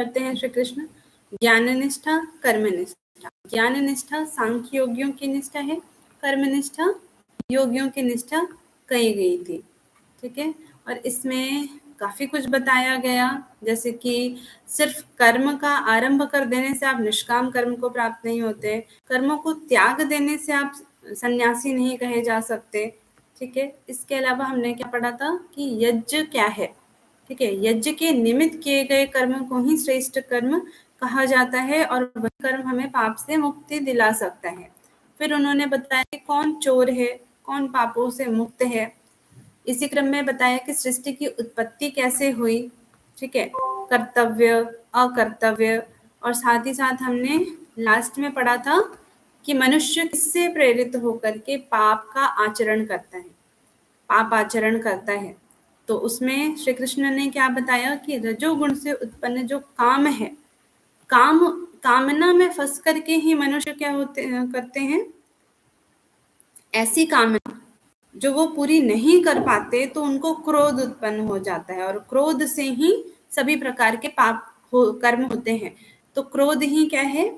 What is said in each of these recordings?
करते हैं श्री कृष्ण? ज्ञान निष्ठा, कर्म निष्ठा। ज्ञान निष्ठा सांख्य योगियों की निष्ठा है, कर्म निष्ठा योगियों की निष्ठा कही गई थी। ठीक है, और इसमें काफी कुछ बताया गया, जैसे कि सिर्फ कर्म का आरंभ कर देने से आप निष्काम कर्म को प्राप्त नहीं होते, कर्मों को त्याग देने से आप सन्यासी नहीं कहे जा सकते। ठीक है, इसके अलावा हमने क्या पढ़ा था कि यज्ञ क्या है। ठीक है, यज्ञ के निमित्त किए गए कर्म को ही श्रेष्ठ कर्म कहा जाता है और वह कर्म हमें पाप से मुक्ति दिला सकता है। फिर उन्होंने बताया कि कौन चोर है, कौन पापों से मुक्त है। इसी क्रम में बताया कि सृष्टि की उत्पत्ति कैसे हुई। ठीक है, कर्तव्य, अकर्तव्य, और साथ ही साथ हमने लास्ट में पढ़ा था कि मनुष्य किससे प्रेरित होकर के पाप का आचरण करता है, पाप आचरण करता है। तो उसमें श्री कृष्ण ने क्या बताया कि रजोगुण से उत्पन्न जो काम है, कामना में फंस करके ही मनुष्य क्या करते हैं, ऐसी कामना जो वो पूरी नहीं कर पाते तो उनको क्रोध उत्पन्न हो जाता है, और क्रोध से ही सभी प्रकार के कर्म होते हैं। तो क्रोध ही क्या है,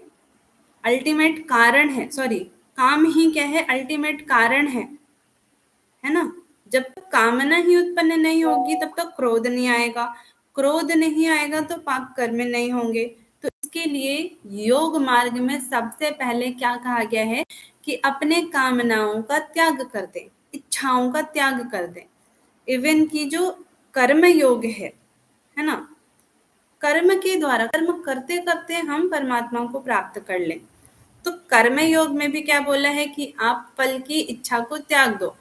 अल्टीमेट कारण है, सॉरी, काम ही क्या है, अल्टीमेट कारण है ना। जब तक कामना ही उत्पन्न नहीं होगी तब तक क्रोध नहीं आएगा, क्रोध नहीं आएगा तो पाप कर्म नहीं होंगे। तो इसके लिए योग मार्ग में सबसे पहले क्या कहा गया है कि अपने कामनाओं का त्याग कर दें, इच्छाओं का त्याग कर दें। इवन की जो कर्म योग है ना, कर्म के द्वारा, कर्म करते करते हम परमात्मा को प्राप्त कर लें। तो कर्म योग में भी क्या बोला है कि आप फल की इच्छा को त्याग दो,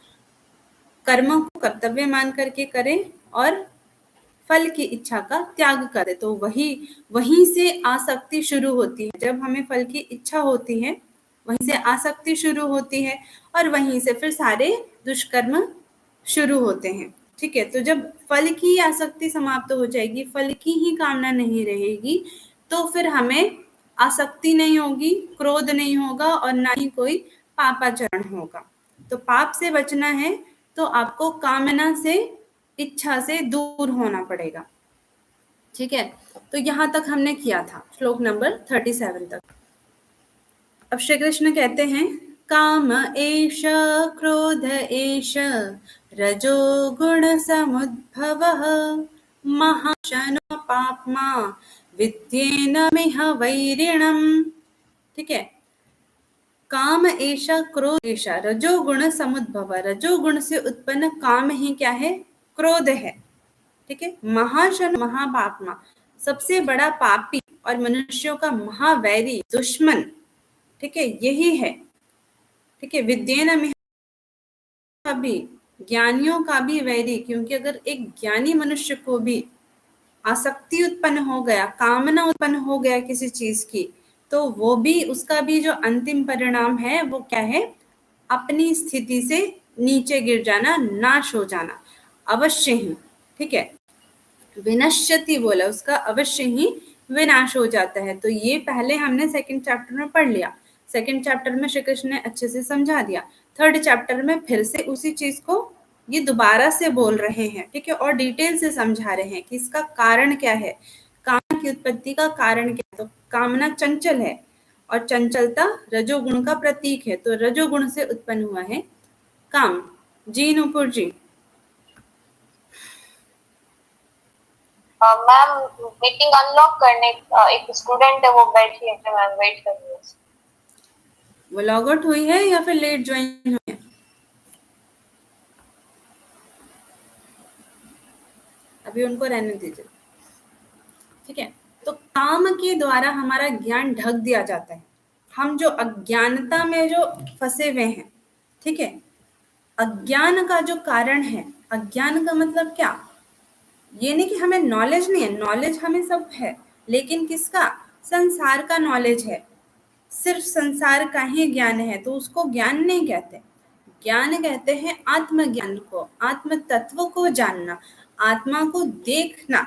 कर्मों को कर्तव्य मान करके करें और फल की इच्छा का त्याग करें। तो वहीं से आसक्ति शुरू होती है। जब हमें फल की इच्छा होती है वहीं से आसक्ति शुरू होती है और वहीं से फिर सारे दुष्कर्म शुरू होते हैं। ठीक है, तो जब फल की आसक्ति समाप्त हो जाएगी, फल की ही कामना नहीं रहेगी, तो फिर हमें आसक्ति नहीं होगी, क्रोध नहीं होगा और ना ही कोई पापाचरण होगा। तो पाप से बचना है तो आपको कामना से, इच्छा से दूर होना पड़ेगा। ठीक है, तो यहां तक हमने किया था, श्लोक नंबर 37 तक। अब श्री कृष्ण कहते हैं, काम एष क्रोध एष रजोगुण समुद्भवः महाशनो पाप्मा विद्येनमिह वैरिणम्। ठीक है, काम ऐसा, क्रोध ऐसा, रजोगुण समुद्भव, रजोगुण से उत्पन्न काम ही क्या है, क्रोध है। ठीक है, महाशन महापापमा, सबसे बड़ा पापी और मनुष्यों का महावैरी, दुश्मन, ठीक है, यही है। ठीक है, विद्येन भी, ज्ञानियों का भी वैरी, क्योंकि अगर एक ज्ञानी मनुष्य को भी आसक्ति उत्पन्न हो गया, कामना उत्पन्न हो गया किसी चीज की, तो वो भी, उसका भी जो अंतिम परिणाम है वो क्या है, अपनी स्थिति से नीचे गिर जाना, नाश हो जाना अवश्य ही। ठीक है, विनश्यति बोला, उसका अवश्य ही विनाश हो जाता है। तो ये पहले हमने सेकंड चैप्टर में पढ़ लिया, सेकंड चैप्टर में श्री कृष्ण ने अच्छे से समझा दिया। थर्ड चैप्टर में फिर से उसी चीज को ये दोबारा से बोल रहे हैं। ठीक है, और डिटेल से समझा रहे हैं कि इसका कारण क्या है, काम की उत्पत्ति का कारण क्या है। तो कामना चंचल है और चंचलता रजोगुण का प्रतीक है, तो रजोगुण से उत्पन्न हुआ है काम। जी नूपुर जी। मैम मीटिंग अनलॉक करने एक स्टूडेंट है, वो बैठी है, मैम वेट कर रही है। वो लॉग आउट हुई है या फिर लेट ज्वाइन हुई है? अभी उनको रहने दीजिए। ठीक है, तो काम के द्वारा हमारा ज्ञान ढक दिया जाता है। हम जो अज्ञानता में जो फंसे हुए हैं, ठीक है, अज्ञान का जो कारण है, अज्ञान का मतलब क्या, ये नहीं कि हमें नॉलेज नहीं है, नॉलेज हमें सब है, लेकिन किसका, संसार का नॉलेज है, सिर्फ संसार का ही ज्ञान है, तो उसको ज्ञान नहीं कहते। ज्ञान कहते हैं आत्मज्ञान को, आत्म तत्व को जानना, आत्मा को देखना।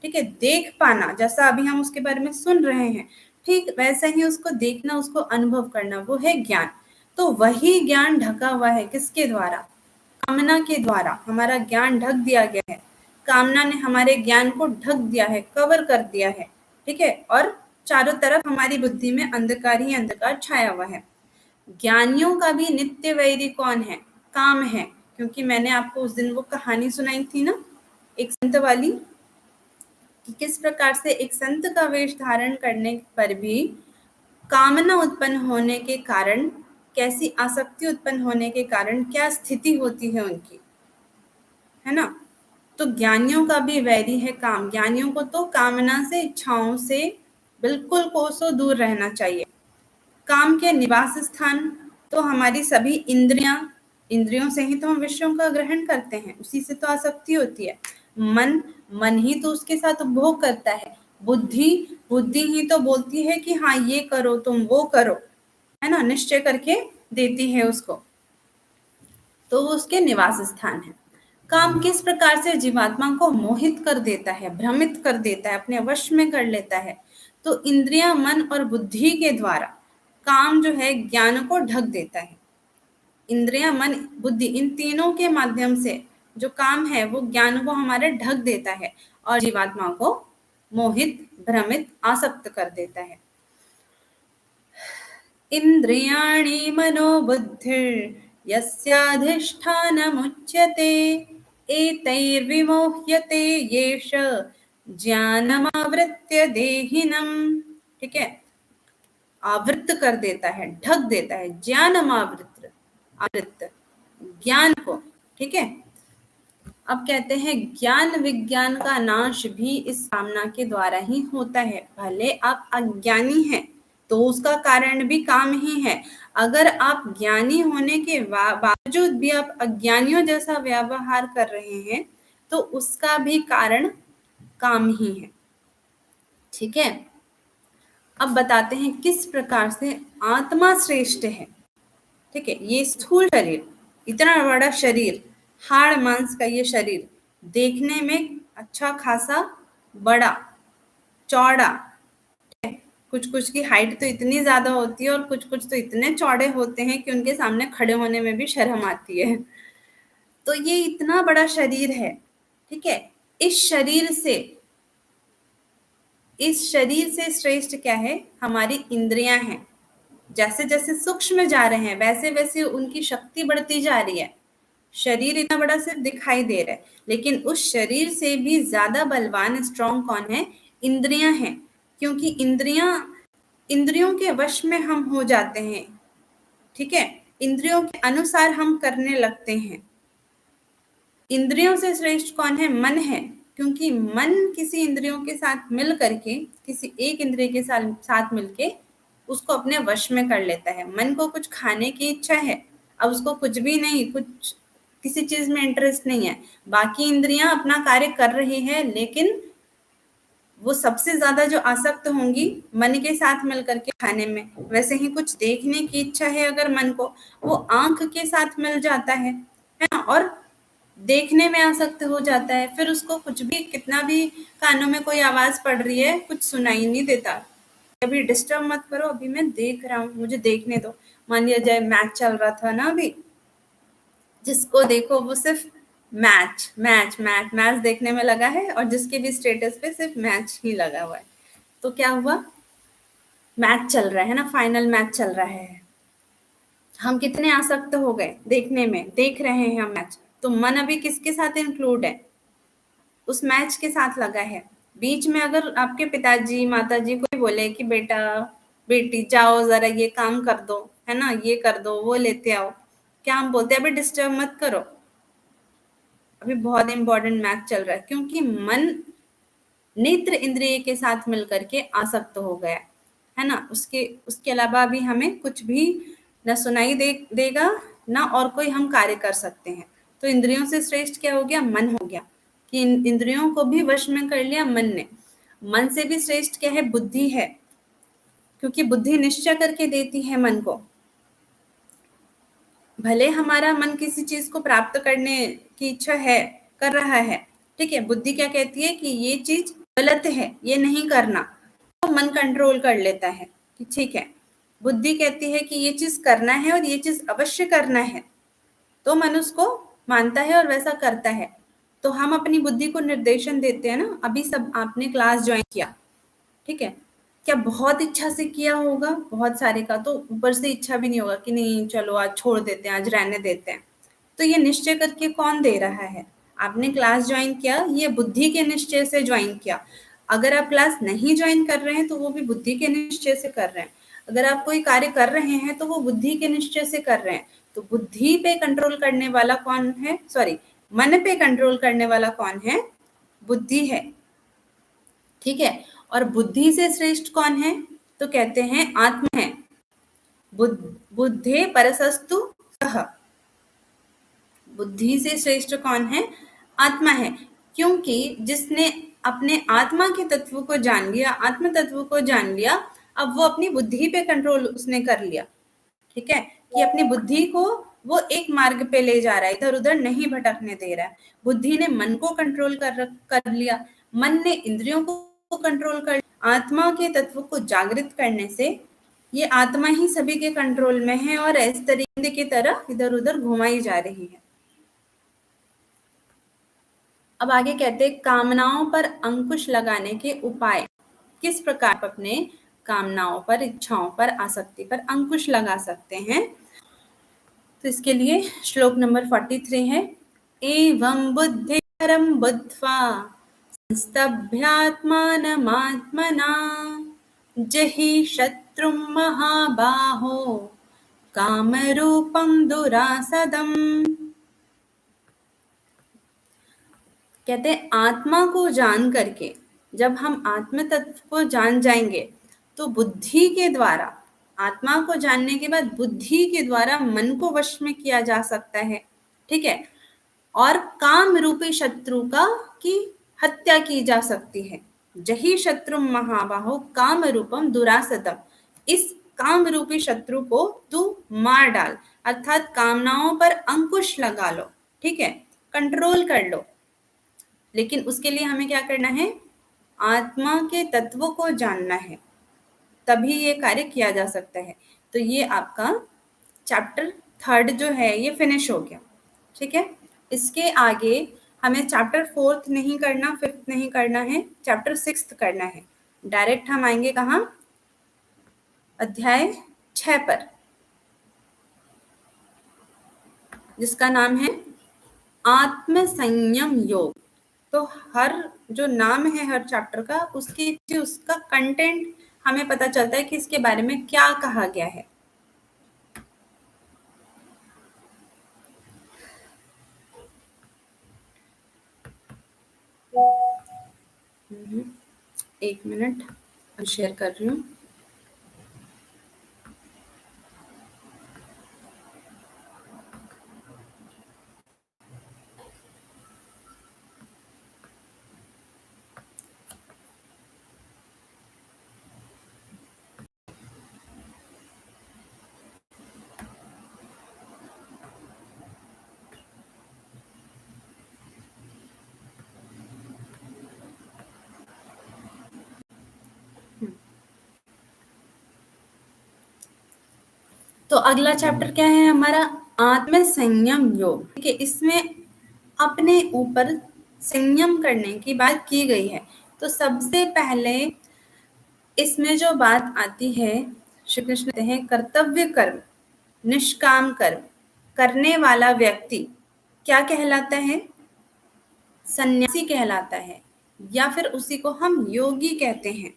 ठीक है, देख पाना, जैसा अभी हम उसके बारे में सुन रहे हैं, ठीक वैसा ही उसको देखना, उसको अनुभव करना, वो है ज्ञान। तो वही ज्ञान ढका हुआ है किसके द्वारा, कामना के द्वारा हमारा ज्ञान ढक दिया गया है। कामना ने हमारे ज्ञान को ढक दिया है, कवर कर दिया है। ठीक है, और चारों तरफ हमारी बुद्धि में अंधकार ही अंधकार छाया हुआ है। ज्ञानियों का भी नित्य वैरी कौन है? काम है, क्योंकि मैंने आपको उस दिन वो कहानी सुनाई थी ना, एक संत वाली, कि किस प्रकार से एक संत का वेश धारण करने पर भी कामना उत्पन्न होने के कारण, कैसी आसक्ति उत्पन्न होने के कारण क्या स्थिति होती है उनकी, है ना। तो ज्ञानियों का भी वैरी है काम। ज्ञानियों को तो कामना से, इच्छाओं से बिल्कुल कोसों दूर रहना चाहिए। काम के निवास स्थान तो हमारी सभी इंद्रियां, इंद्रियों से ही तो हम विषयों का ग्रहण करते हैं, उसी से तो आसक्ति होती है। मन, मन ही तो उसके साथ उपभोग करता है। बुद्धि, बुद्धि ही तो बोलती है कि हाँ ये करो, तुम वो करो, है ना, निश्चय करके देती है उसको, तो वो उसके निवास स्थान है। काम किस प्रकार से जीवात्मा को मोहित कर देता है, भ्रमित कर देता है, अपने वश में कर लेता है। तो इंद्रियां, मन और बुद्धि के द्वारा काम जो है ज्ञान को ढक देता है। इंद्रियां, मन, बुद्धि, इन तीनों के माध्यम से जो काम है वो ज्ञान को हमारे ढक देता है और जीवात्मा को मोहित, भ्रमित, आसक्त कर देता है। इंद्रियाणि मनोबुद्धिर्यस्याधिष्ठानमुच्यते एतैर्विमोह्यते येष ज्ञानमावृत्य देहिनम्। ठीक है, आवृत्त कर देता है, ढक देता है, ज्ञानमावृत्त, आवृत्त, ज्ञान को। ठीक है, अब कहते हैं ज्ञान विज्ञान का नाश भी इस कामना के द्वारा ही होता है। भले आप अज्ञानी हैं तो उसका कारण भी काम ही है। अगर आप ज्ञानी होने के बावजूद भी आप अज्ञानियों जैसा व्यवहार कर रहे हैं तो उसका भी कारण काम ही है। ठीक है, अब बताते हैं किस प्रकार से आत्मा श्रेष्ठ है। ठीक है, ये स्थूल शरीर, इतना बड़ा शरीर, हाड़ मांस का ये शरीर, देखने में अच्छा खासा बड़ा, चौड़ा, कुछ कुछ की हाइट तो इतनी ज्यादा होती है और कुछ कुछ तो इतने चौड़े होते हैं कि उनके सामने खड़े होने में भी शर्म आती है। तो ये इतना बड़ा शरीर है। ठीक है, इस शरीर से श्रेष्ठ क्या है? हमारी इंद्रियां हैं। जैसे जैसे सूक्ष्म जा रहे हैं वैसे वैसे उनकी शक्ति बढ़ती जा रही है। शरीर इतना बड़ा सिर्फ दिखाई दे रहा है, लेकिन उस शरीर से भी ज्यादा बलवान, स्ट्रॉन्ग कौन है? इंद्रियां हैं, क्योंकि इंद्रियों के वश में हम हो जाते हैं। ठीक है, इंद्रियों के अनुसार हम करने लगते हैं। इंद्रियों से श्रेष्ठ कौन है? मन है, क्योंकि मन किसी इंद्रियों के साथ मिल करके, किसी एक इंद्रिय के साथ मिलके उसको अपने वश में कर लेता है। मन को कुछ खाने की इच्छा है, अब उसको कुछ भी नहीं, कुछ किसी चीज में इंटरेस्ट नहीं है। बाकी इंद्रियां अपना कार्य कर रही है, लेकिन वो सबसे ज्यादा जो आसक्त होंगी मन के साथ मिल करके खाने में। वैसे ही कुछ देखने की इच्छा है अगर मन को, वो आंख के साथ मिल जाता है ना, और देखने में आसक्त हो जाता है। फिर उसको कुछ भी, कितना भी कानों में कोई आवाज पड़ रही है, कुछ सुनाई नहीं देता। अभी डिस्टर्ब मत करो, अभी मैं देख रहा हूँ, मुझे देखने दो। मान लिया जाए मैच चल रहा था ना अभी, जिसको देखो वो सिर्फ मैच मैच मैच मैच देखने में लगा है, और जिसके भी स्टेटस पे सिर्फ मैच ही लगा हुआ है। तो क्या हुआ? मैच चल रहा है ना, फाइनल मैच चल रहा है, हम कितने आसक्त हो गए देखने में, देख रहे हैं हम मैच। तो मन अभी किसके साथ इंक्लूड है? उस मैच के साथ लगा है। बीच में अगर आपके पिताजी, माताजी कोई बोले कि बेटा, बेटी जाओ जरा ये काम कर दो, है ना, ये कर दो, वो लेते आओ, क्या हम बोलते हैं? अभी डिस्टर्ब मत करो, अभी बहुत इंपॉर्टेंट मैच चल रहा है। क्योंकि मन नेत्र इंद्रिय के साथ मिलकर के आसक्त हो गया है ना। उसके अलावा भी हमें कुछ भी न सुनाई देगा, ना और कोई हम कार्य कर सकते हैं। तो इंद्रियों से श्रेष्ठ क्या हो गया? मन हो गया, कि इंद्रियों को भी वश में कर लिया मन ने। मन से भी श्रेष्ठ क्या है? बुद्धि है, क्योंकि बुद्धि निश्चय करके देती है मन को। भले हमारा मन किसी चीज को प्राप्त करने की इच्छा है, कर रहा है, ठीक है, बुद्धि क्या कहती है कि ये चीज गलत है, ये नहीं करना, तो मन कंट्रोल कर लेता है कि ठीक है। बुद्धि कहती है कि ये चीज करना है और ये चीज अवश्य करना है, तो मन उसको मानता है और वैसा करता है। तो हम अपनी बुद्धि को निर्देशन देते हैं ना। अभी सब आपने क्लास ज्वाइन किया, ठीक है। क्या बहुत इच्छा से किया होगा बहुत सारे का, तो ऊपर से इच्छा भी नहीं होगा कि नहीं चलो आज छोड़ देते हैं, आज रहने देते हैं। तो ये निश्चय करके कौन दे रहा है? आपने क्लास ज्वाइन किया, ये बुद्धि के निश्चय से ज्वाइन किया। अगर आप क्लास नहीं ज्वाइन कर रहे हैं तो वो भी बुद्धि के निश्चय से कर रहे हैं। अगर आप कोई कार्य कर रहे हैं तो वो बुद्धि के निश्चय से कर रहे हैं। तो बुद्धि पे कंट्रोल करने वाला कौन है? सॉरी, मन पे कंट्रोल करने वाला कौन है? बुद्धि है। ठीक है। और बुद्धि से श्रेष्ठ कौन है? तो कहते हैं आत्मा है। बुद्धे परसस्तु सह। बुद्धि से श्रेष्ठ कौन है? आत्मा है। क्योंकि जिसने अपने आत्मा के तत्व को जान लिया, आत्म तत्व को जान लिया, अब वो अपनी बुद्धि पे कंट्रोल उसने कर लिया। ठीक है, कि अपनी बुद्धि को वो एक मार्ग पे ले जा रहा है, इधर उधर नहीं भटकने दे रहा है। बुद्धि ने मन को कंट्रोल कर लिया, मन ने इंद्रियों को कंट्रोल कर लिया। आत्मा के तत्व को जागृत करने से ये आत्मा ही सभी के कंट्रोल में है और इस तरीके की तरह इधर उधर घुमाई जा रही है। अब आगे कहते हैं कामनाओं पर अंकुश लगाने के उपाय। किस प्रकार अपने कामनाओं पर, इच्छाओं पर, आसक्ति पर अंकुश लगा सकते हैं? तो इसके लिए श्लोक नंबर 43 है, एवं बुद्धिकरं बुद्ध्वा संस्तभ्यात्मानमात्मना जहि शत्रुं महाबाहो कामरूपं दुरासदम्। कहते हैं आत्मा को जान करके, जब हम आत्म तत्व को जान जाएंगे तो बुद्धि के द्वारा, आत्मा को जानने के बाद बुद्धि के द्वारा मन को वश में किया जा सकता है। ठीक है। और काम रूपी शत्रु का की हत्या की जा सकती है। जही शत्रु महाबाहो काम रूपम दुरासतम। इस काम रूपी शत्रु को तू मार डाल, अर्थात कामनाओं पर अंकुश लगा लो। ठीक है, कंट्रोल कर लो। लेकिन उसके लिए हमें क्या करना है? आत्मा के तत्वों को जानना है, तभी ये कार्य किया जा सकता है। तो ये आपका चैप्टर 3 जो है ये फिनिश हो गया। ठीक है। इसके आगे हमें चैप्टर 4 नहीं करना, 5 नहीं करना है, चैप्टर 6 करना है। डायरेक्ट हम आएंगे कहाँ? अध्याय 6 पर, जिसका नाम है आत्म संयम योग। तो हर जो नाम है हर चैप्टर का, उसका कंटेंट हमें पता चलता है कि इसके बारे में क्या कहा गया है। एक मिनट, शेयर कर रही हूँ। तो अगला चैप्टर क्या है हमारा? आत्म संयम योग। ठीक है, इसमें अपने ऊपर संयम करने की बात की गई है। तो सबसे पहले इसमें जो बात आती है, श्री कृष्ण कहते हैं कर्तव्य कर्म, निष्काम कर्म करने वाला व्यक्ति क्या कहलाता है? सन्यासी कहलाता है, या फिर उसी को हम योगी कहते हैं।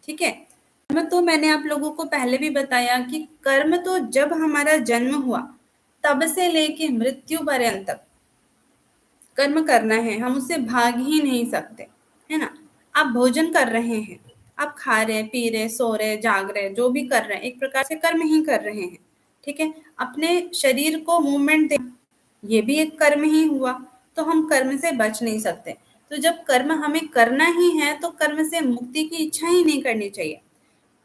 ठीक है। कर्म तो मैंने आप लोगों को पहले भी बताया कि कर्म तो जब हमारा जन्म हुआ तब से लेके मृत्यु पर्यंत तक कर्म करना है, हम उससे भाग ही नहीं सकते, है ना। आप भोजन कर रहे हैं, आप खा रहे, पी रहे, सो रहे, जाग रहे, जो भी कर रहे हैं एक प्रकार से कर्म ही कर रहे हैं। ठीक है। अपने शरीर को मूवमेंट दे, ये भी एक कर्म ही हुआ। तो हम कर्म से बच नहीं सकते। तो जब कर्म हमें करना ही है तो कर्म से मुक्ति की इच्छा ही नहीं करनी चाहिए।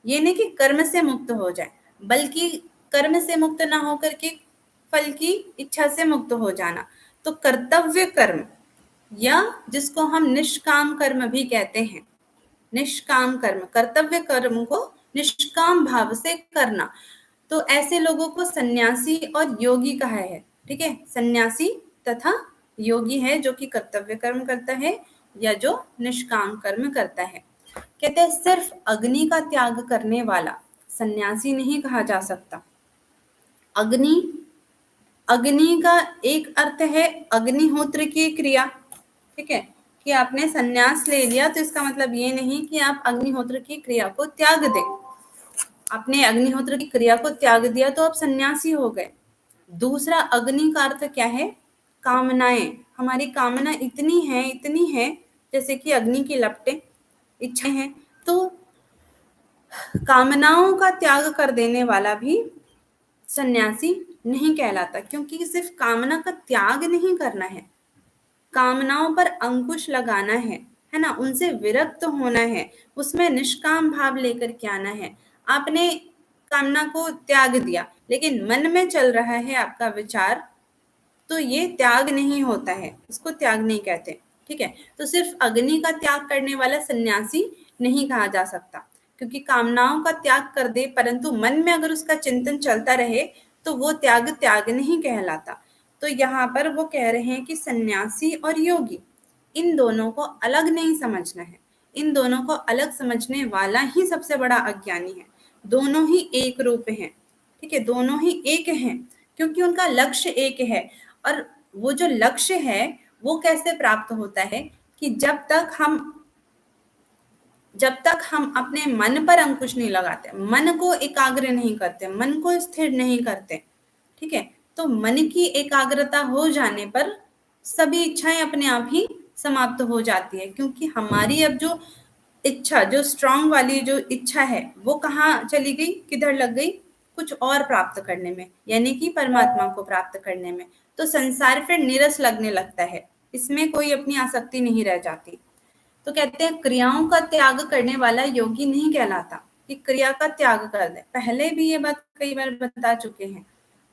ये नहीं कि कर्म से मुक्त हो जाए, बल्कि कर्म से मुक्त ना होकर के फल की इच्छा से मुक्त हो जाना। तो कर्तव्य कर्म, या जिसको हम निष्काम कर्म भी कहते हैं, निष्काम कर्म, कर्तव्य कर्म को निष्काम भाव से करना। तो ऐसे लोगों को सन्यासी और योगी कहा है। ठीक है, सन्यासी तथा योगी है जो कि कर्तव्य कर्म करता है या जो निष्काम कर्म करता है। कहते हैं सिर्फ अग्नि का त्याग करने वाला सन्यासी नहीं कहा जा सकता। अग्नि अग्नि का एक अर्थ है अग्निहोत्र की क्रिया, ठीक है, कि आपने सन्यास ले लिया तो इसका मतलब ये नहीं कि आप अग्निहोत्र की क्रिया को त्याग दें। आपने अग्निहोत्र की क्रिया को त्याग दिया तो आप सन्यासी हो गए। दूसरा अग्नि का अर्थ क्या है? कामनाएं। हमारी कामना इतनी है जैसे कि अग्नि की लपटें, इच्छाएं हैं, तो कामनाओं का त्याग कर देने वाला भी सन्यासी नहीं कहलाता, क्योंकि सिर्फ कामना का त्याग नहीं करना है, कामनाओं पर अंकुश लगाना है ना, उनसे विरक्त होना है, उसमें निष्काम भाव लेकर के आना है। आपने कामना को त्याग दिया लेकिन मन में चल रहा है आपका विचार, तो ये त्याग नहीं होता है, इसको त्याग नहीं कहते, ठीक है। तो सिर्फ अग्नि का त्याग करने वाला सन्यासी नहीं कहा जा सकता, क्योंकि कामनाओं का त्याग कर दे परंतु मन में अगर उसका चिंतन चलता रहे तो वो त्याग नहीं कहलाता। तो यहाँ पर वो कह रहे हैं कि सन्यासी और योगी इन दोनों को अलग नहीं समझना है, इन दोनों को अलग समझने वाला ही सबसे बड़ा अज्ञानी है। दोनों ही एक रूप हैं, ठीक है, दोनों ही एक हैं, क्योंकि उनका लक्ष्य एक है। और वो जो लक्ष्य है वो कैसे प्राप्त होता है कि जब तक हम अपने मन पर अंकुश नहीं लगाते, मन को एकाग्र नहीं करते, मन को स्थिर नहीं करते, ठीक है, तो मन की एकाग्रता हो जाने पर सभी इच्छाएं अपने आप ही समाप्त हो जाती है, क्योंकि हमारी अब जो इच्छा, जो स्ट्रांग वाली जो इच्छा है वो कहाँ चली गई, किधर लग गई? कुछ और प्राप्त करने में, यानी कि परमात्मा को प्राप्त करने में। तो संसार फिर नीरस लगने लगता है, इसमें कोई अपनी आसक्ति नहीं रह जाती। तो कहते हैं क्रियाओं का त्याग करने वाला योगी नहीं कहलाता, कि क्रिया का त्याग कर दे। पहले भी ये बात कई बार बता चुके हैं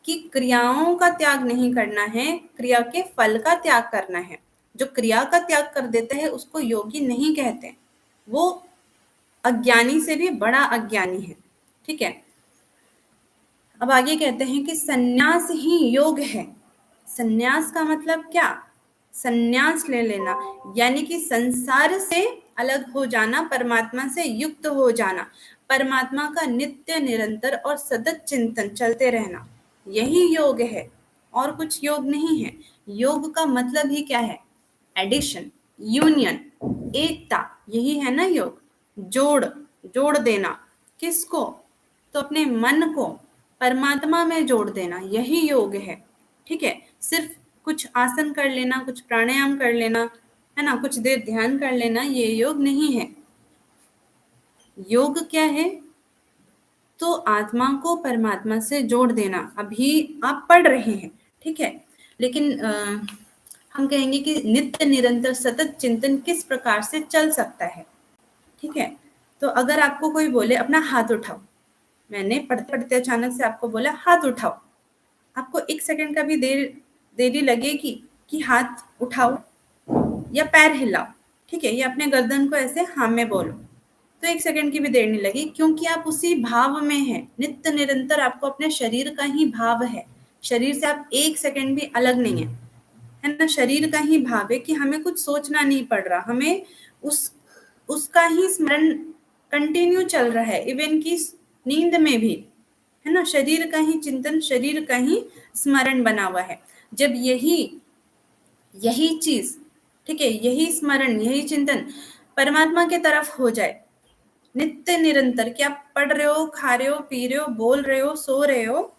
कि क्रियाओं का त्याग नहीं करना है, क्रिया के फल का त्याग करना है। जो क्रिया का त्याग कर देता है उसको योगी नहीं कहते, वो अज्ञानी से भी बड़ा अज्ञानी है, ठीक है। अब आगे कहते हैं कि सन्यास ही योग है। सन्यास का मतलब क्या? सन्यास ले लेना, यानी कि संसार से अलग हो जाना, परमात्मा से युक्त हो जाना, परमात्मा का नित्य निरंतर और सतत चिंतन चलते रहना, यही योग है, और कुछ योग नहीं है। योग का मतलब ही क्या है? एडिशन, यूनियन, एकता, यही है ना योग। जोड़ देना, किसको? तो अपने मन को परमात्मा में जोड़ देना, यही योग है, ठीक है। सिर्फ कुछ आसन कर लेना, कुछ प्राणायाम कर लेना, है ना, कुछ देर ध्यान कर लेना, ये योग नहीं है। योग क्या है? तो आत्मा को परमात्मा से जोड़ देना। अभी आप पढ़ रहे हैं, ठीक है, लेकिन हम कहेंगे कि नित्य निरंतर सतत चिंतन किस प्रकार से चल सकता है, ठीक है। तो अगर आपको कोई बोले अपना हाथ उठाओ, मैंने पढ़ते पढ़ते अचानक से आपको बोला हाथ उठाओ, आपको 1 सेकंड का भी देरी लगेगी कि हाथ उठाओ या पैर हिलाओ, ठीक है, या अपने गर्दन को ऐसे हाँ में बोलो, तो 1 सेकंड की भी देर नहीं लगी, क्योंकि आप उसी भाव में हैं। नित्य निरंतर आपको अपने शरीर का ही भाव है, शरीर से आप 1 सेकंड भी अलग नहीं है ना। शरीर का ही भाव है कि हमें कुछ सोचना नहीं पड़ रहा, हमें उसका ही स्मरण कंटिन्यू चल रहा है, इवन की नींद में भी, है ना, शरीर का ही चिंतन, शरीर का ही स्मरण बना हुआ है। जब यही चीज, ठीक है, यही स्मरण, यही चिंतन परमात्मा के तरफ हो जाए नित्य निरंतर, कि आप पढ़ रहे हो, खा रहे हो, पी रहे हो, बोल रहे हो, सो रहे हो,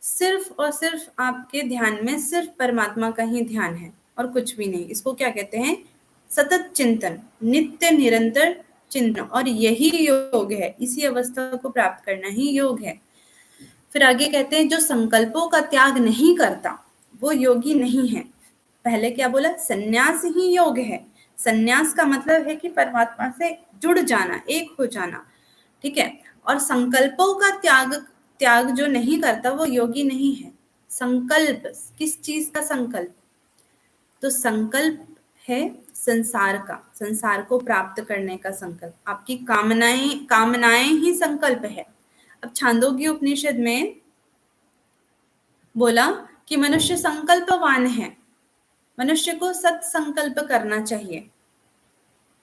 सिर्फ और सिर्फ आपके ध्यान में सिर्फ परमात्मा का ही ध्यान है और कुछ भी नहीं, इसको क्या कहते हैं? सतत चिंतन, नित्य निरंतर चिंतन, और यही योग है। इसी अवस्था को प्राप्त करना ही योग है। फिर आगे कहते हैं जो संकल्पों का त्याग नहीं करता वो योगी नहीं है। पहले क्या बोला? सन्यास ही योग है। सन्यास का मतलब है कि परमात्मा से जुड़ जाना, एक हो जाना, ठीक है। और संकल्पों का त्याग जो नहीं करता वो योगी नहीं है। संकल्प, किस चीज का संकल्प? तो संकल्प है संसार का, संसार को प्राप्त करने का संकल्प। आपकी कामनाएं ही संकल्प है। अब छांदोग्य उपनिषद में बोला कि मनुष्य संकल्पवान है, मनुष्य को सत्संकल्प करना चाहिए।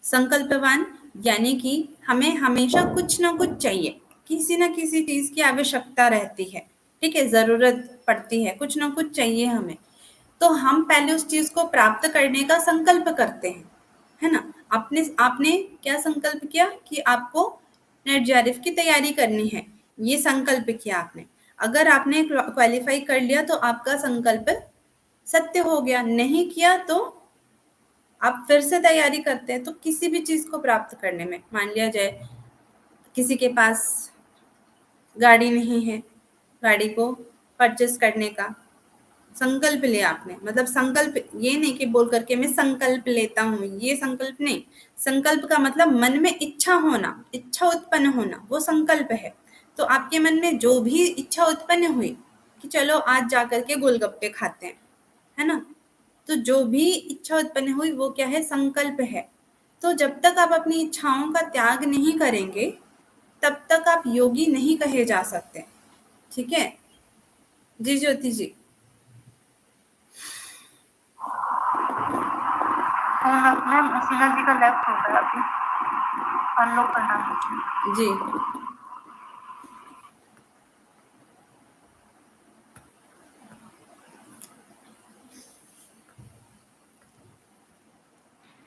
संकल्पवान यानी कि हमें हमेशा कुछ ना कुछ चाहिए, किसी ना किसी चीज की आवश्यकता रहती है, ठीक है, जरूरत पड़ती है, कुछ ना कुछ चाहिए हमें। तो हम पहले उस चीज को प्राप्त करने का संकल्प करते हैं, है ना। आपने आपने क्या संकल्प किया कि आपको नेट जेआरएफ की तैयारी करनी है, ये संकल्प किया आपने। अगर आपने क्वालिफाई कर लिया तो आपका संकल्प सत्य हो गया, नहीं किया तो आप फिर से तैयारी करते हैं। तो किसी भी चीज को प्राप्त करने में, मान लिया जाए किसी के पास गाड़ी नहीं है, गाड़ी को परचेस करने का संकल्प लिया आपने, मतलब संकल्प ये नहीं कि बोल करके मैं संकल्प लेता हूँ, ये संकल्प नहीं। संकल्प का मतलब मन में इच्छा होना, इच्छा उत्पन्न होना, वो संकल्प है। तो आपके मन में जो भी इच्छा उत्पन्न हुई कि चलो आज जा करके गोलगप्पे खाते हैं, है ना, तो जो भी इच्छा उत्पन्न हुई वो क्या है, संकल्प है। तो जब तक आप अपनी इच्छाओं का त्याग नहीं करेंगे तब तक आप योगी नहीं कहे जा सकते, ठीक है जी ज्योति जी। मैम शीला जी का लेफ्ट हो गया अभी, अनलॉक करना है जी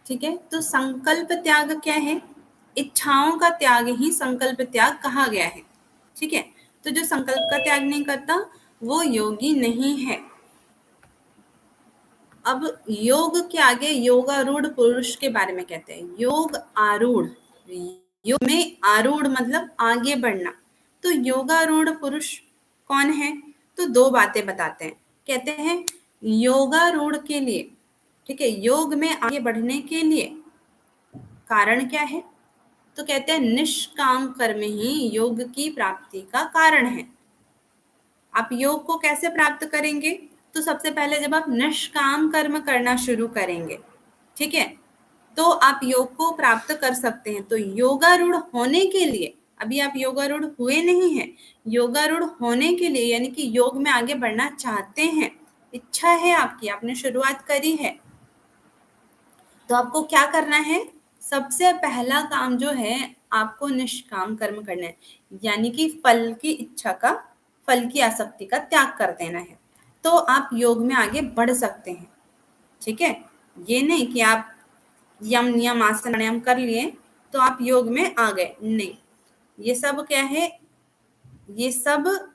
ठीक है। तो संकल्प त्याग क्या है, इच्छाओं का त्याग ही संकल्प त्याग कहा गया है, ठीक है। तो जो संकल्प का त्याग नहीं करता वो योगी नहीं है। अब योग के आगे योगारूढ़ पुरुष के बारे में कहते हैं, योग आरूढ़, योग में आरूढ़ मतलब आगे बढ़ना। तो योगारूढ़ पुरुष कौन है, तो दो बातें बताते हैं। कहते हैं योगारूढ़ के लिए, ठीक है, योग में आगे बढ़ने के लिए कारण क्या है, तो कहते हैं निष्काम कर्म ही योग की प्राप्ति का कारण है। आप योग को कैसे प्राप्त करेंगे, तो सबसे पहले जब आप निष्काम कर्म करना शुरू करेंगे, ठीक है, तो आप योग को प्राप्त कर सकते हैं। तो योगारूढ़ होने के लिए, अभी आप योगारूढ़ हुए नहीं हैं, योगारूढ़ होने के लिए यानी कि योग में आगे बढ़ना चाहते हैं, इच्छा है आपकी, आपने शुरुआत करी है, तो आपको क्या करना है, सबसे पहला काम जो है आपको निष्काम कर्म करना है, यानी कि फल की इच्छा का, फल की आसक्ति का त्याग कर देना है। तो आप योग में आगे बढ़ सकते हैं, ठीक है। ये नहीं कि आप यम नियम आसन प्राणायाम कर लिए तो आप योग में आ गए, नहीं। ये सब क्या है, ये सब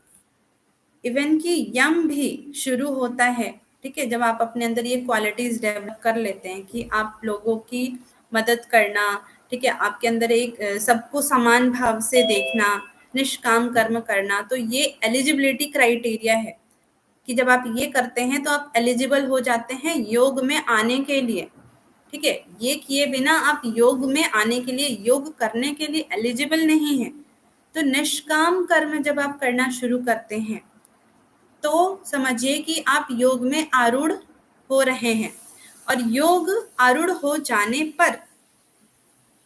इवन कि यम भी शुरू होता है, ठीक है, जब आप अपने अंदर ये क्वालिटीज डेवलप कर लेते हैं कि आप लोगों की मदद करना, ठीक है, आपके अंदर एक सबको समान भाव से देखना, निष्काम कर्म करना, तो ये एलिजिबिलिटी क्राइटेरिया है कि जब आप ये करते हैं तो आप एलिजिबल हो जाते हैं योग में आने के लिए, ठीक है। ये किए बिना आप योग में आने के लिए, योग करने के लिए एलिजिबल नहीं है। तो निष्काम कर्म जब आप करना शुरू करते हैं तो समझिए कि आप योग में आरूढ़ हो रहे हैं। और योग आरूढ़ हो जाने पर,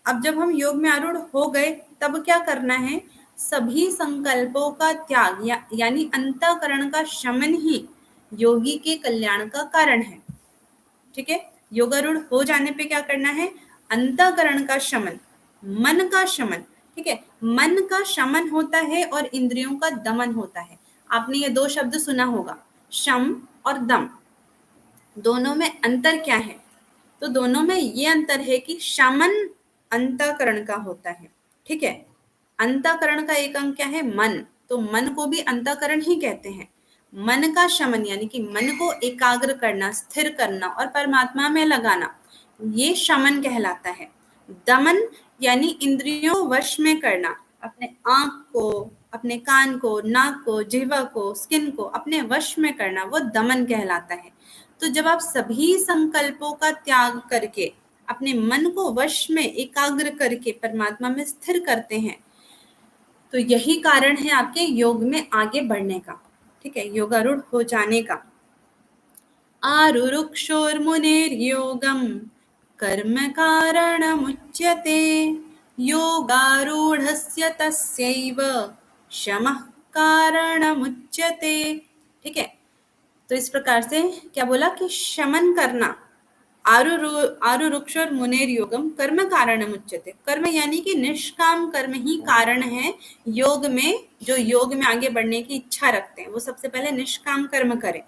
अब जब हम योग में आरूढ़ हो गए तब क्या करना है, सभी संकल्पों का त्याग यानी अंतःकरण का शमन ही योगी के कल्याण का कारण है, ठीक है। योगारूढ़ हो जाने पे क्या करना है, अंतःकरण का शमन, मन का शमन, ठीक है। मन का शमन होता है और इंद्रियों का दमन होता है। आपने ये दो शब्द सुना होगा, शम और दम, दोनों में अंतर क्या है, तो दोनों में ये अंतर है कि शमन अंतःकरण का होता है, ठीक है। अंतःकरण का एक अंग क्या है, मन, तो मन को भी अंतःकरण ही कहते हैं। मन का शमन यानी कि मन को एकाग्र करना, स्थिर करना और परमात्मा में लगाना, ये शमन कहलाता है। दमन यानी इंद्रियों को वश में करना, अपने आंख को, अपने कान को, नाक को, जिह्वा को, स्किन को अपने वश में करना, वो दमन कहलाता है। तो जब आप सभी संकल्पों का त्याग करके अपने मन को वश में एकाग्र करके परमात्मा में स्थिर करते हैं, तो यही कारण है आपके योग में आगे बढ़ने का, ठीक है, योगारूढ़ हो जाने का। आरुरुक्षोर्मुनेर्योगं कर्म कारणमुच्यते, योगारूढ़स्य तस्यैव शमः कारणमुच्यते, ठीक है। तो इस प्रकार से क्या बोला कि शमन करना, आरुरुक्षोर मुनेर योगम कर्म कारणम उच्यते। कर्म यानी कि निष्काम कर्म ही कारण है योग में। जो योग में आगे बढ़ने की इच्छा रखते हैं वो सबसे पहले निष्काम कर्म करें,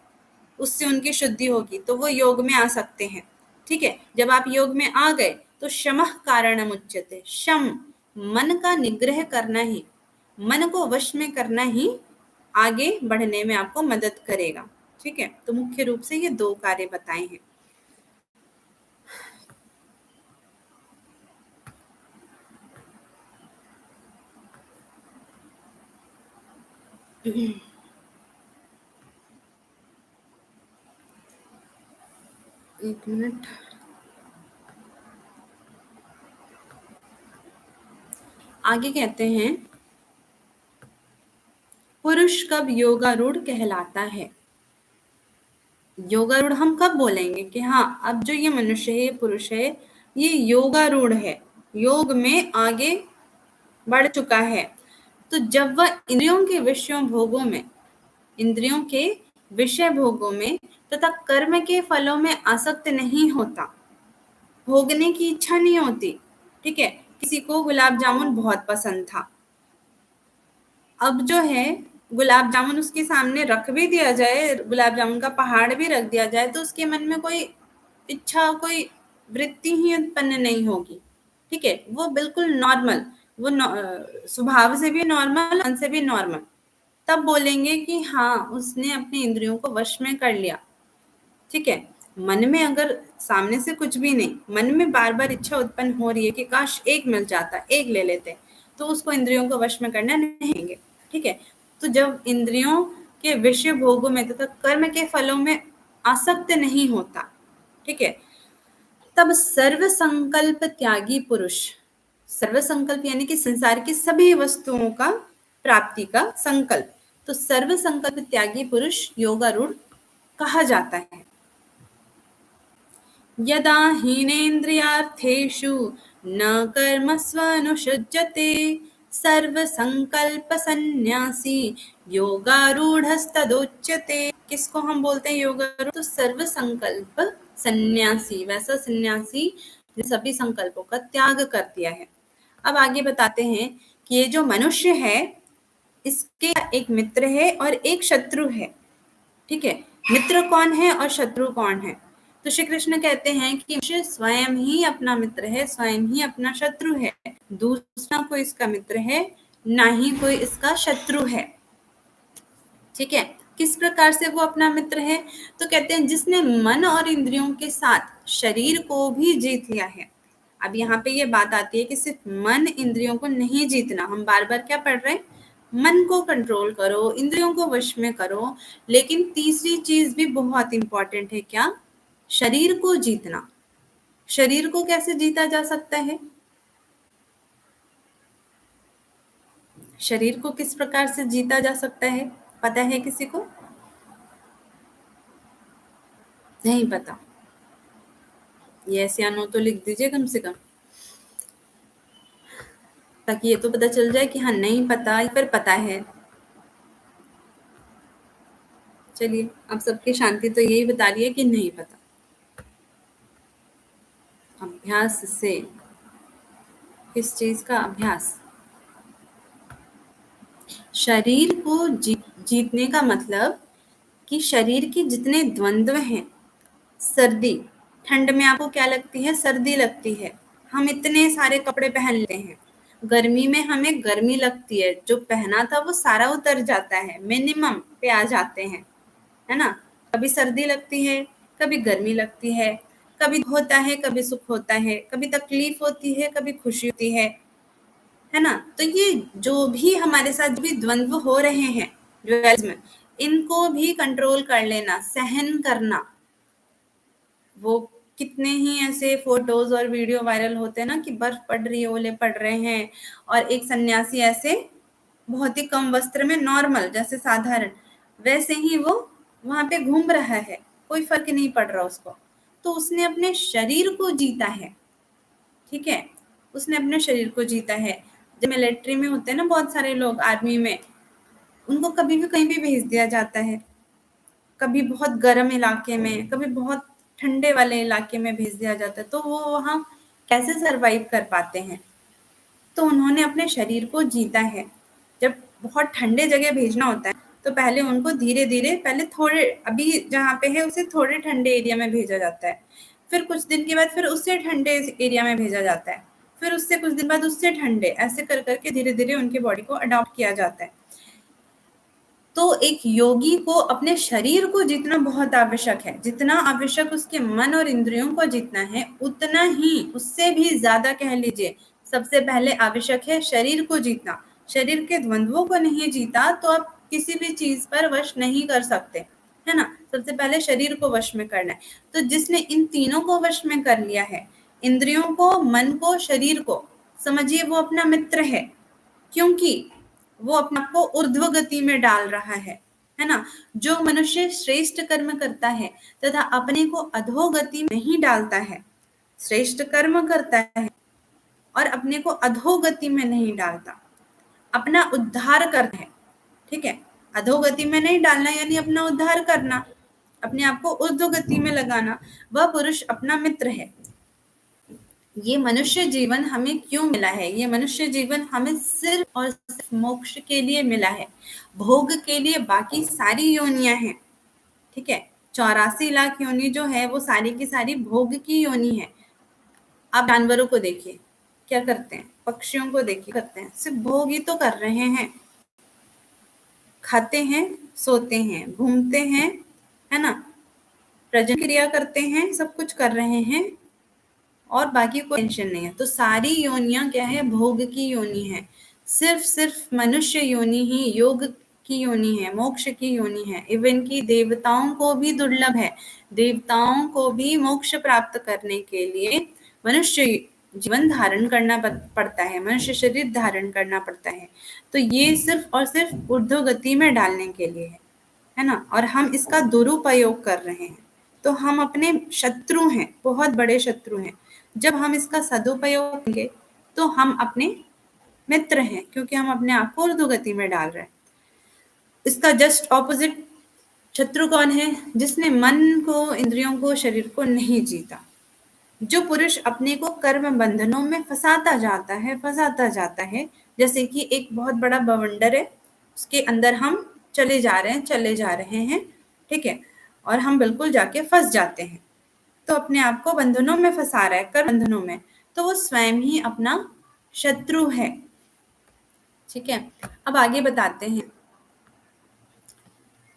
उससे उनकी शुद्धि होगी तो वो योग में आ सकते हैं। ठीक है, जब आप योग में आ गए तो शमः कारणम उच्यते। शम मन का निग्रह करना ही, मन को वश में करना ही आगे बढ़ने में आपको मदद करेगा। ठीक है, तो मुख्य रूप से ये 2 कार्य बताए हैं। एक मिनट, आगे कहते हैं पुरुष कब योगारूढ़ कहलाता है। योगारूढ़ हम कब बोलेंगे कि हाँ अब जो ये मनुष्य है, ये पुरुष है, ये योगारूढ़ है, योग में आगे बढ़ चुका है। तो जब वह इंद्रियों के विषय भोगों में तथा कर्म के फलों में आसक्त नहीं होता, भोगने की इच्छा नहीं होती। ठीक है, किसी को गुलाब जामुन बहुत पसंद था, अब जो है गुलाब जामुन उसके सामने रख भी दिया जाए, गुलाब जामुन का पहाड़ भी रख दिया जाए, तो उसके मन में कोई इच्छा, कोई वृत्ति ही उत्पन्न नहीं होगी। ठीक है, वो बिल्कुल नॉर्मल, वो स्वभाव से भी नॉर्मल, मन से भी नॉर्मल। तब बोलेंगे कि हाँ उसने अपनी इंद्रियों को वश में कर लिया। ठीक है, मन में अगर सामने से कुछ भी नहीं, मन में बार बार इच्छा उत्पन्न हो रही है कि काश एक मिल जाता, एक ले लेते, तो उसको इंद्रियों को वश में करना नहीं है। ठीक है, तो जब इंद्रियों के विषय भोगों में तथा कर्म के फलों में आसक्त नहीं होता, ठीक है, तब सर्व संकल्प त्यागी पुरुष, सर्व संकल्प यानी कि संसार की सभी वस्तुओं का प्राप्ति का संकल्प, तो सर्व संकल्प त्यागी पुरुष योगारूढ़ कहा जाता है। यदा हीनेन्द्रियार्थेषु न कर्मस्वनुषज्यते सर्वसंकल्प सन्न्यासी योगारूढ़स्तदोच्यते। किसको हम बोलते हैं योगारूढ़? तो सर्व संकल्प सन्यासी, वैसा सन्यासी जो सभी संकल्पों का त्याग कर दिया है। अब आगे बताते हैं कि ये जो मनुष्य है इसके एक मित्र है और एक शत्रु है। ठीक है, मित्र कौन है और शत्रु कौन है? तो श्री कृष्ण कहते हैं कि मनुष्य स्वयं ही अपना मित्र है, स्वयं ही अपना शत्रु है, दूसरा कोई इसका मित्र है, ना ही कोई इसका शत्रु है। ठीक है, किस प्रकार से वो अपना मित्र है? तो कहते हैं जिसने मन और इंद्रियों के साथ शरीर को भी जीत लिया है। अब यहाँ पे ये बात आती है कि सिर्फ मन इंद्रियों को नहीं जीतना, हम बार बार क्या पढ़ रहे हैं? मन को कंट्रोल करो, इंद्रियों को वश में करो, लेकिन तीसरी चीज भी बहुत इंपॉर्टेंट है, क्या? शरीर को जीतना। शरीर को कैसे जीता जा सकता है? शरीर को किस प्रकार से जीता जा सकता है, पता है किसी को? नहीं पता? यस या नो तो लिख दीजिए कम से कम, ताकि ये तो पता चल जाए कि हाँ नहीं पता या फिर पता है। चलिए, अब सबकी शांति तो यही बता रही है कि नहीं पता। अभ्यास से, किस चीज का अभ्यास? शरीर को जीतने का मतलब कि शरीर के जितने द्वंद्व हैं, सर्दी, ठंड में आपको क्या लगती है? सर्दी लगती है, हम इतने सारे कपड़े पहन लेते हैं। गर्मी में हमें गर्मी लगती है, जो पहना था वो सारा उतर जाता है, मिनिमम पे आ जाते हैं, है ना? कभी सर्दी लगती है, कभी गर्मी लगती है, कभी होता है, कभी सुख होता है, कभी तकलीफ होती है, कभी खुशी होती है ना? तो ये जो भी हमारे साथ भी द्वंद्व हो रहे हैं में, इनको भी कंट्रोल कर लेना, सहन करना। वो कितने ही ऐसे फोटोज और वीडियो वायरल होते हैं ना कि बर्फ पड़ रही है, ओले पड़ रहे हैं, और एक सन्यासी ऐसे बहुत ही कम वस्त्र में, नॉर्मल जैसे साधारण, वैसे ही वो वहां पे घूम रहा है, कोई फर्क नहीं पड़ रहा उसको। तो उसने अपने शरीर को जीता है। ठीक है, उसने अपने शरीर को जीता है। जब मिलिट्री में होते हैं ना बहुत सारे लोग, आर्मी में, उनको कभी भी कहीं भी भेज दिया जाता है, कभी बहुत गर्म इलाके में, कभी बहुत ठंडे वाले इलाके में भेज दिया जाता है, तो वो वहाँ कैसे सर्वाइव कर पाते हैं? तो उन्होंने अपने शरीर को जीता है। जब बहुत ठंडे जगह भेजना होता है, तो पहले उनको धीरे-धीरे पहले थोड़े अभी जहाँ पे है उसे थोड़े ठंडे एरिया में भेजा जाता है। फिर कुछ दिन के बाद फिर उससे ठंडे एरिया में भेजा जाता है। फिर उससे कुछ दिन बाद उससे ठंडे, ऐसे कर के धीरे-धीरे उनकी बॉडी को अडॉप्ट किया जाता है। तो एक योगी को अपने शरीर को जीतना बहुत आवश्यक है। जितना आवश्यक उसके मन और इंद्रियों को जीतना है, उतना ही उससे भी ज़्यादा कह लीजिए सबसे पहले आवश्यक है शरीर को जीतना। शरीर के द्वंद्वों को नहीं जीता तो आप किसी भी चीज़ पर वश नहीं कर सकते, है ना? सबसे पहले शरीर को वश में करना है। तो जिसने इन तीनों को वश में कर लिया है, इंद्रियों को, मन को, शरीर को, समझिए वो अपना मित्र है। क्योंकि वो अपने आप को ऊर्ध्व गति में डाल रहा है ना? जो मनुष्य श्रेष्ठ कर्म करता है तथा अपने को अधोगति में नहीं डालता है, श्रेष्ठ कर्म करता है और अपने को अधोगति में नहीं डालता, अपना उद्धार करता है, ठीक है? अधोगति में नहीं डालना यानी अपना उद्धार करना, अपने आप को ऊर्ध्व गति में लगाना, वह पुरुष अपना मित्र है। ये मनुष्य जीवन हमें क्यों मिला है? ये मनुष्य जीवन हमें सिर्फ और सिर्फ मोक्ष के लिए मिला है। भोग के लिए बाकी सारी योनियां हैं, ठीक है? 84 लाख योनि जो है वो सारी की सारी भोग की योनि है। आप जानवरों को देखिए क्या करते हैं, पक्षियों को देखिए करते हैं, सिर्फ भोग ही तो कर रहे हैं। खाते हैं, सोते हैं, घूमते हैं, है ना? प्रजनन क्रिया करते हैं, सब कुछ कर रहे हैं और बाकी कोई टेंशन नहीं है। तो सारी योनियां क्या है? भोग की योनि है। सिर्फ मनुष्य योनि ही योग की योनि है, मोक्ष की योनि है। इवन की देवताओं को भी दुर्लभ है। देवताओं को भी मोक्ष प्राप्त करने के लिए मनुष्य जीवन धारण करना पड़ता है, मनुष्य शरीर धारण करना पड़ता है। तो ये सिर्फ और सिर्फ ऊर्ध्व गति में डालने के लिए है ना? और हम इसका दुरुपयोग कर रहे हैं, तो हम अपने शत्रु हैं, बहुत बड़े शत्रु हैं। जब हम इसका सदुपयोग करेंगे तो हम अपने मित्र हैं, क्योंकि हम अपने आप को ऊर्ध्व गति में डाल रहे हैं। इसका जस्ट ऑपोजिट शत्रु कौन है? जिसने मन को, इंद्रियों को, शरीर को नहीं जीता। जो पुरुष अपने को कर्म बंधनों में फंसाता जाता है, जैसे कि एक बहुत बड़ा बवंडर है, उसके अंदर हम चले जा रहे हैं, ठीक है? और हम बिल्कुल जाके फंस जाते हैं, तो अपने आप को बंधनों में फंसा रहा है, कर्म बंधनों में, तो वो स्वयं ही अपना शत्रु है, ठीक है? अब आगे बताते हैं।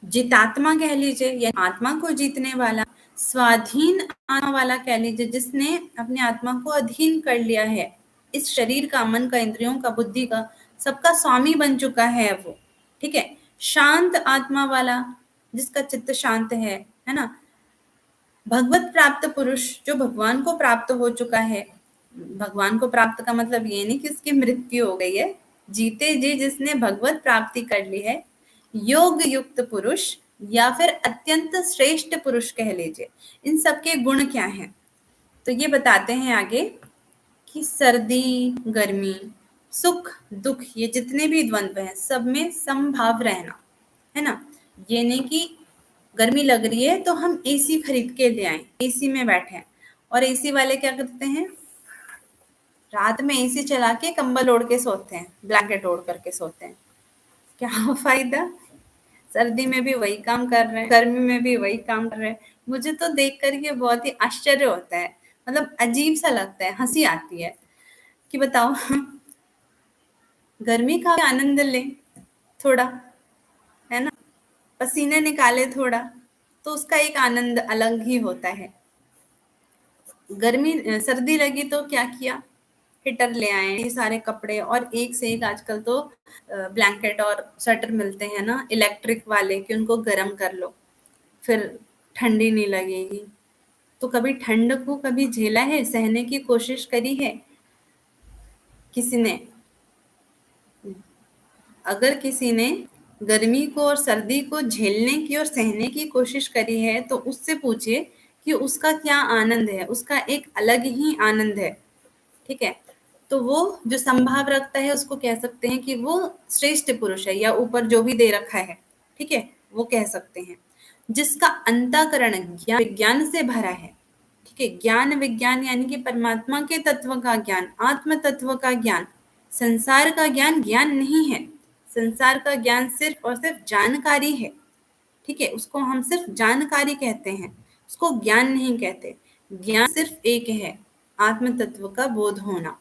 जितात्मा कह लीजिए या आत्मा को जीतने वाला, स्वाधीन आत्मा वाला कह लीजिए, जिसने अपनी आत्मा को अधीन कर लिया है, इस शरीर का, मन का, इंद्रियों का, बुद्धि का, सबका स्वामी बन चुका है वो, ठीक है? शांत आत्मा वाला, जिसका चित्त शांत है ना? भगवत प्राप्त पुरुष, जो भगवान को प्राप्त हो चुका है। भगवान को प्राप्त का मतलब ये नहीं कि उसकी मृत्यु हो गई है, जीते जी जिसने भगवत प्राप्ति कर ली है। योग युक्त पुरुष या फिर अत्यंत श्रेष्ठ पुरुष कह लीजिए। इन सबके गुण क्या हैं? तो ये बताते हैं आगे कि सर्दी, गर्मी, सुख, दुख, ये जितने भी द्वंद्व हैं, सब में समभाव रहना, है ना? ये नहीं कि गर्मी लग रही है तो हम एसी खरीद के ले आए, एसी में बैठे, और एसी वाले क्या करते हैं? रात में एसी चला के कंबल ओढ़ के सोते हैं, ब्लैंकेट ओढ़ करके सोते हैं। क्या फायदा? सर्दी में भी वही काम कर रहे हैं, गर्मी में भी वही काम कर रहे हैं। मुझे तो देख कर के बहुत ही आश्चर्य होता है, मतलब अजीब सा लगता है, हंसी आती है कि बताओ गर्मी का आनंद लें थोड़ा, है ना? पसीने निकाले थोड़ा, तो उसका एक आनंद अलग ही होता है। सर्दी लगी तो क्या किया? हीटर ले आए, ये सारे कपड़े, और एक से एक आजकल तो ब्लैंकेट और स्वेटर मिलते हैं ना इलेक्ट्रिक वाले, कि उनको गर्म कर लो, फिर ठंडी नहीं लगेगी। तो कभी ठंड को कभी झेला है, सहने की कोशिश करी है किसी ने? अगर किसी ने गर्मी को और सर्दी को झेलने की और सहने की कोशिश करी है, तो उससे पूछिए कि उसका क्या आनंद है, उसका एक अलग ही आनंद है, ठीक है? तो वो जो संभाव रखता है उसको कह सकते हैं कि वो श्रेष्ठ पुरुष है, या ऊपर जो भी दे रखा है, ठीक है, वो कह सकते हैं। जिसका अंतःकरण ज्ञान विज्ञान से भरा है। ठीक है, ज्ञान विज्ञान यानी कि परमात्मा के तत्व का ज्ञान, आत्म तत्व का ज्ञान। संसार का ज्ञान ज्ञान नहीं है। संसार का ज्ञान सिर्फ और सिर्फ जानकारी है। ठीक है, उसको हम सिर्फ जानकारी कहते हैं, उसको ज्ञान नहीं कहते। ज्ञान सिर्फ एक है, आत्म तत्व का बोध होना।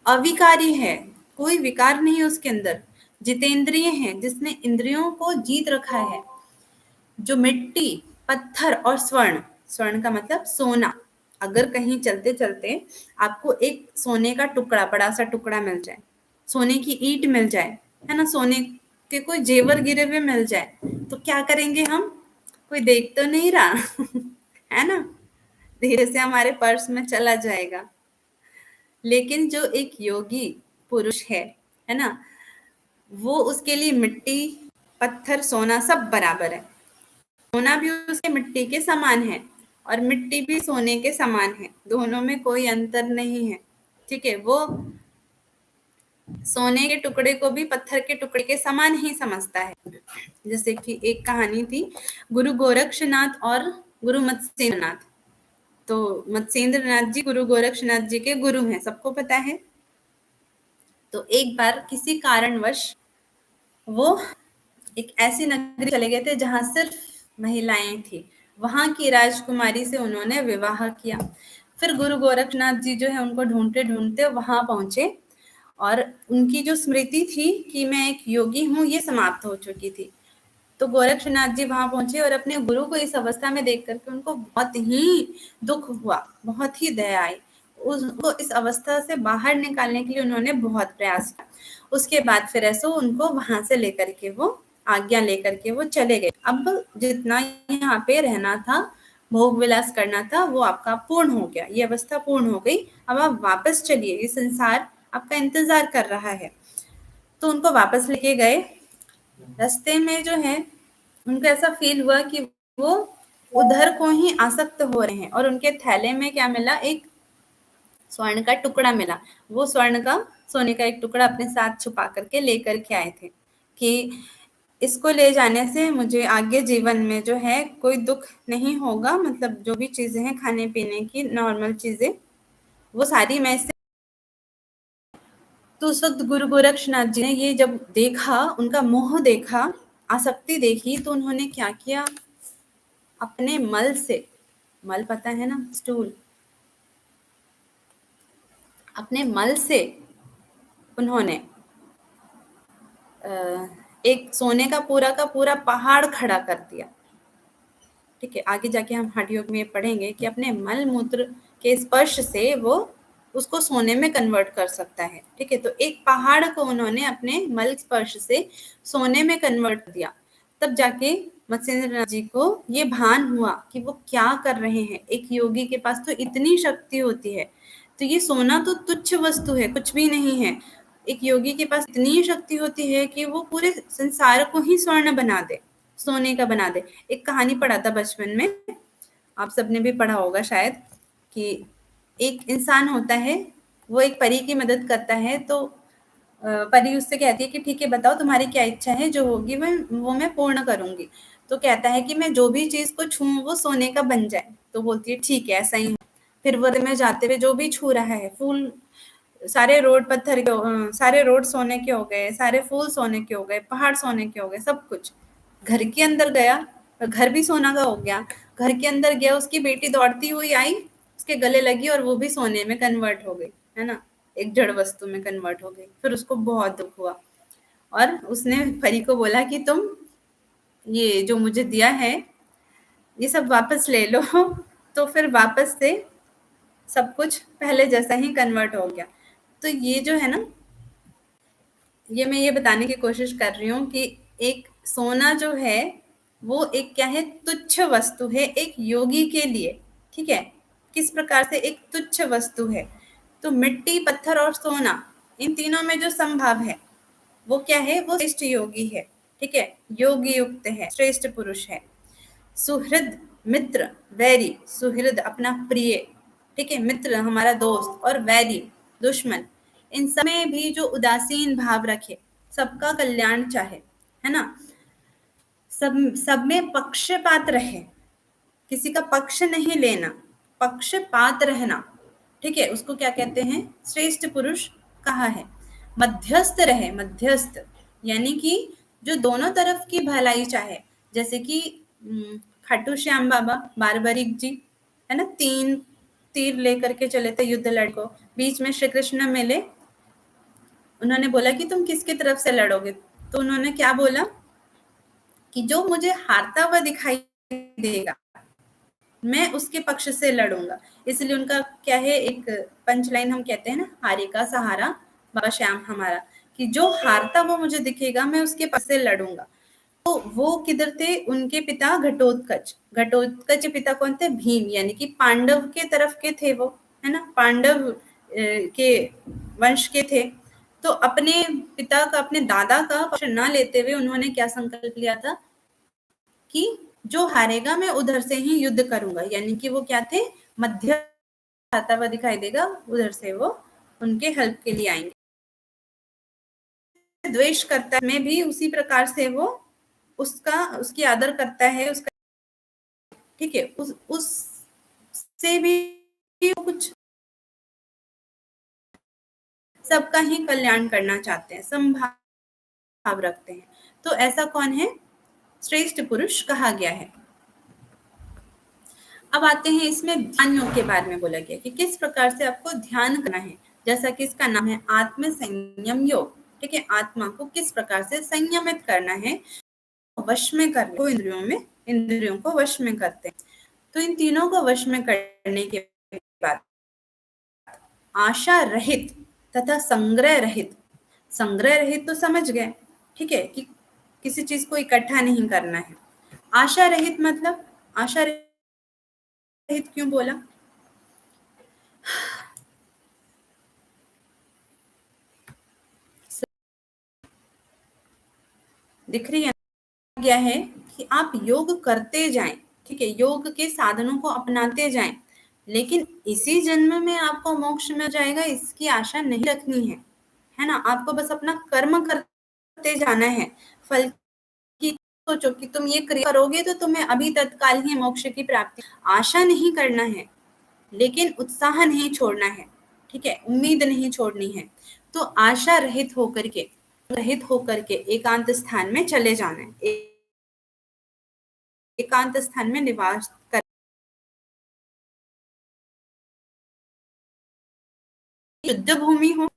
अविकारी है, कोई विकार नहीं है उसके अंदर। जितेंद्रिय है, जिसने इंद्रियों को जीत रखा है। जो मिट्टी, पत्थर और स्वर्ण, स्वर्ण का मतलब सोना, अगर कहीं चलते चलते आपको एक सोने का टुकड़ा, बड़ा सा टुकड़ा मिल जाए, सोने की ईंट मिल जाए, है ना, सोने के कोई जेवर गिरे हुए मिल जाए, तो क्या करेंगे हम? कोई देख तो नहीं रहा है ना, धीरे से हमारे पर्स में चला जाएगा। लेकिन जो एक योगी पुरुष है ना, वो उसके लिए मिट्टी, पत्थर, सोना सब बराबर है। सोना भी उसके मिट्टी के समान है और मिट्टी भी सोने के समान है, दोनों में कोई अंतर नहीं है। ठीक है, वो सोने के टुकड़े को भी पत्थर के टुकड़े के समान ही समझता है। जैसे कि एक कहानी थी, गुरु गोरक्षनाथ और गुरु मत्स्येंद्रनाथ। तो मत्स्येंद्रनाथ जी गुरु गोरक्षनाथ जी के गुरु हैं, सबको पता है। तो एक बार किसी कारणवश वो एक ऐसी नगरी चले गए थे जहां सिर्फ महिलाएं थी। वहां की राजकुमारी से उन्होंने विवाह किया। फिर गुरु गोरखनाथ जी जो है उनको ढूंढते ढूंढते वहां पहुंचे और उनकी जो स्मृति थी कि मैं एक योगी हूँ, ये समाप्त हो चुकी थी। तो गोरक्षनाथ जी वहां पहुंचे और अपने गुरु को इस अवस्था में देख करके उनको बहुत ही दुख हुआ, बहुत ही दया आई। उसको इस अवस्था से बाहर निकालने के लिए उन्होंने बहुत प्रयास किया। उसके बाद फिर ऐसे उनको वहां से लेकर के वो आज्ञा लेकर के वो चले गए। अब जितना यहाँ पे रहना था, भोग विलास करना था, वो आपका पूर्ण हो गया, ये अवस्था पूर्ण हो गई। अब आप वापस चलिए, ये संसार आपका इंतजार कर रहा है। तो उनको वापस लेके गए। रास्ते में जो है उनको ऐसा फील हुआ कि वो उधर को ही आसक्त हो रहे हैं और उनके थैले में क्या मिला? एक स्वर्ण का टुकड़ा मिला। वो स्वर्ण का, सोने का एक टुकड़ा अपने साथ छुपा करके लेकर के आए थे कि इसको ले जाने से मुझे आगे जीवन में जो है कोई दुख नहीं होगा। मतलब जो भी चीजें हैं खाने पीने की नॉर्मल चीजें, वो सारी मैं इससे। तो उस वक्त गुरु गोरक्षनाथ जी ने ये जब देखा, उनका मोह देखा, आसक्ति देखी, तो उन्होंने क्या किया? अपने मल से, मल पता है ना, स्टूल, अपने मल से उन्होंने एक सोने का पूरा पहाड़ खड़ा कर दिया। ठीक है, आगे जाके हम हठ योग में पढ़ेंगे कि अपने मल मूत्र के स्पर्श से वो उसको सोने में कन्वर्ट कर सकता है। ठीक है, तो एक पहाड़ को उन्होंने अपने मल स्पर्श से सोने में कन्वर्ट कर दिया। तब जाके मत्स्येंद्रनाथ जी को ये भान हुआ कि वो क्या कर रहे हैं। एक योगी के पास तो इतनी शक्ति होती है, तो ये सोना तो तुच्छ वस्तु है, कुछ भी नहीं है। एक योगी के पास इतनी शक्ति होती है कि वो पूरे संसार को ही स्वर्ण बना दे, सोने का बना दे। एक कहानी पढ़ा था बचपन में, आप सबने भी पढ़ा होगा शायद, कि एक इंसान होता है, वो एक परी की मदद करता है। तो परी उससे कहती है कि ठीक है, बताओ तुम्हारी क्या इच्छा है, जो होगी वो मैं पूर्ण करूंगी। तो कहता है कि मैं जो भी चीज को छूऊं वो सोने का बन जाए। तो बोलती है ठीक है, ऐसा ही हो। फिर वो में जाते हुए जो भी छू रहा है, फूल, सारे रोड पत्थर के सारे रोड सोने के हो गए, सारे फूल सोने के हो गए, पहाड़ सोने के हो गए, सब कुछ। घर के अंदर गया, घर भी सोना का हो गया। घर के अंदर गया, उसकी बेटी दौड़ती हुई आई, उसके गले लगी और वो भी सोने में कन्वर्ट हो गई, है ना, एक जड़ वस्तु में कन्वर्ट हो गई। फिर उसको बहुत दुख हुआ और उसने परी को बोला कि तुम ये जो मुझे दिया है ये सब वापस ले लो। तो फिर वापस से सब कुछ पहले जैसा ही कन्वर्ट हो गया। तो ये जो है ना, ये मैं ये बताने की कोशिश कर रही हूँ कि एक सोना जो है वो एक क्या है? तुच्छ वस्तु है एक योगी के लिए। ठीक है, किस प्रकार से एक तुच्छ वस्तु है? तो मिट्टी, पत्थर और सोना, इन तीनों में जो संभाव है वो क्या है? वो श्रेष्ठ योगी है। ठीक है, योगी युक्त है, श्रेष्ठ पुरुष है। सुहृद, मित्र, वैरी। सुहृद अपना प्रिय, ठीक है, मित्र हमारा दोस्त, और वैरी दुश्मन। इन सब में भी जो उदासीन भाव रखे, सबका कल्याण चाहे, है ना, सब में पक्षपात रहे, किसी का पक्ष नहीं लेना, पक्षपात रहना, ठीक है, उसको क्या कहते हैं, श्रेष्ठ पुरुष कहा है। मध्यस्थ रहे, मध्यस्थ यानी कि जो दोनों तरफ की भलाई चाहे, जैसे कि खाटू श्याम बाबा बारबरिक जी है ना, 3 तीर लेकर के चले थे युद्ध लड़को, बीच में श्री कृष्ण मिले, उन्होंने बोला कि तुम किसकी तरफ से लड़ोगे, तो उन्होंने क्या बोला कि जो मुझे हारता हुआ दिखाई देगा मैं उसके पक्ष से लड़ूंगा। इसलिए उनका क्या है, एक पंच लाइन हम कहते हैं ना, हारे का सहारा बाबा श्याम हमारा, कि जो हारता वो मुझे दिखेगा मैं उसके पक्ष से लड़ूंगा। तो वो किधर थे, उनके पिता घटोत्कच, घटोत्कच के पिता कौन थे, भीम, यानी कि पांडव के तरफ के थे वो, है ना, पांडव के वंश के थे। तो अपने पिता का, अपने दादा का पक्ष न लेते हुए उन्होंने क्या संकल्प लिया था कि जो हारेगा मैं उधर से ही युद्ध करूंगा, यानी कि वो क्या थे, मध्य आता हुआ दिखाई देगा, उधर से वो उनके हेल्प के लिए आएंगे। द्वेष करता है, मैं भी उसी प्रकार से वो उसकी आदर करता है, उसका, ठीक है, उस से भी कुछ सबका ही कल्याण करना चाहते हैं, संभाव रखते हैं। तो ऐसा कौन है, श्रेष्ठ पुरुष कहा गया है। अब आते हैं, इसमें ध्यान योग के बारे में बोला गया कि किस प्रकार से आपको ध्यान करना है, जैसा कि इसका नाम है आत्म संयम योग, ठीक है, आत्मा को किस प्रकार से संयमित करना है, वश में करने को, इंद्रियों को वश में करते हैं। तो इन तीनों को वश में करने के बाद आशा रहित तथा संग्रह रहित, संग्रह रहित तो समझ गए, ठीक है, कि किसी चीज को इकट्ठा नहीं करना है। आशा रहित मतलब, आशा रहित क्यों बोला, दिख रही है, गया है कि आप योग करते जाएं, ठीक है, योग के साधनों को अपनाते जाएं, लेकिन इसी जन्म में आपको मोक्ष मिल जाएगा इसकी आशा नहीं रखनी है ना। आपको बस अपना कर्म करते जाना है, फल की सोचो कि तुम ये क्रिया करोगे तो तुम्हें अभी तत्काल ही मोक्ष की प्राप्ति, आशा नहीं करना है, लेकिन उत्साह नहीं छोड़ना है, ठीक है, उम्मीद नहीं छोड़नी है। तो आशा रहित होकर के एकांत स्थान में चले जाना है, एकांत स्थान में निवास कर, युद्ध भूमि हो,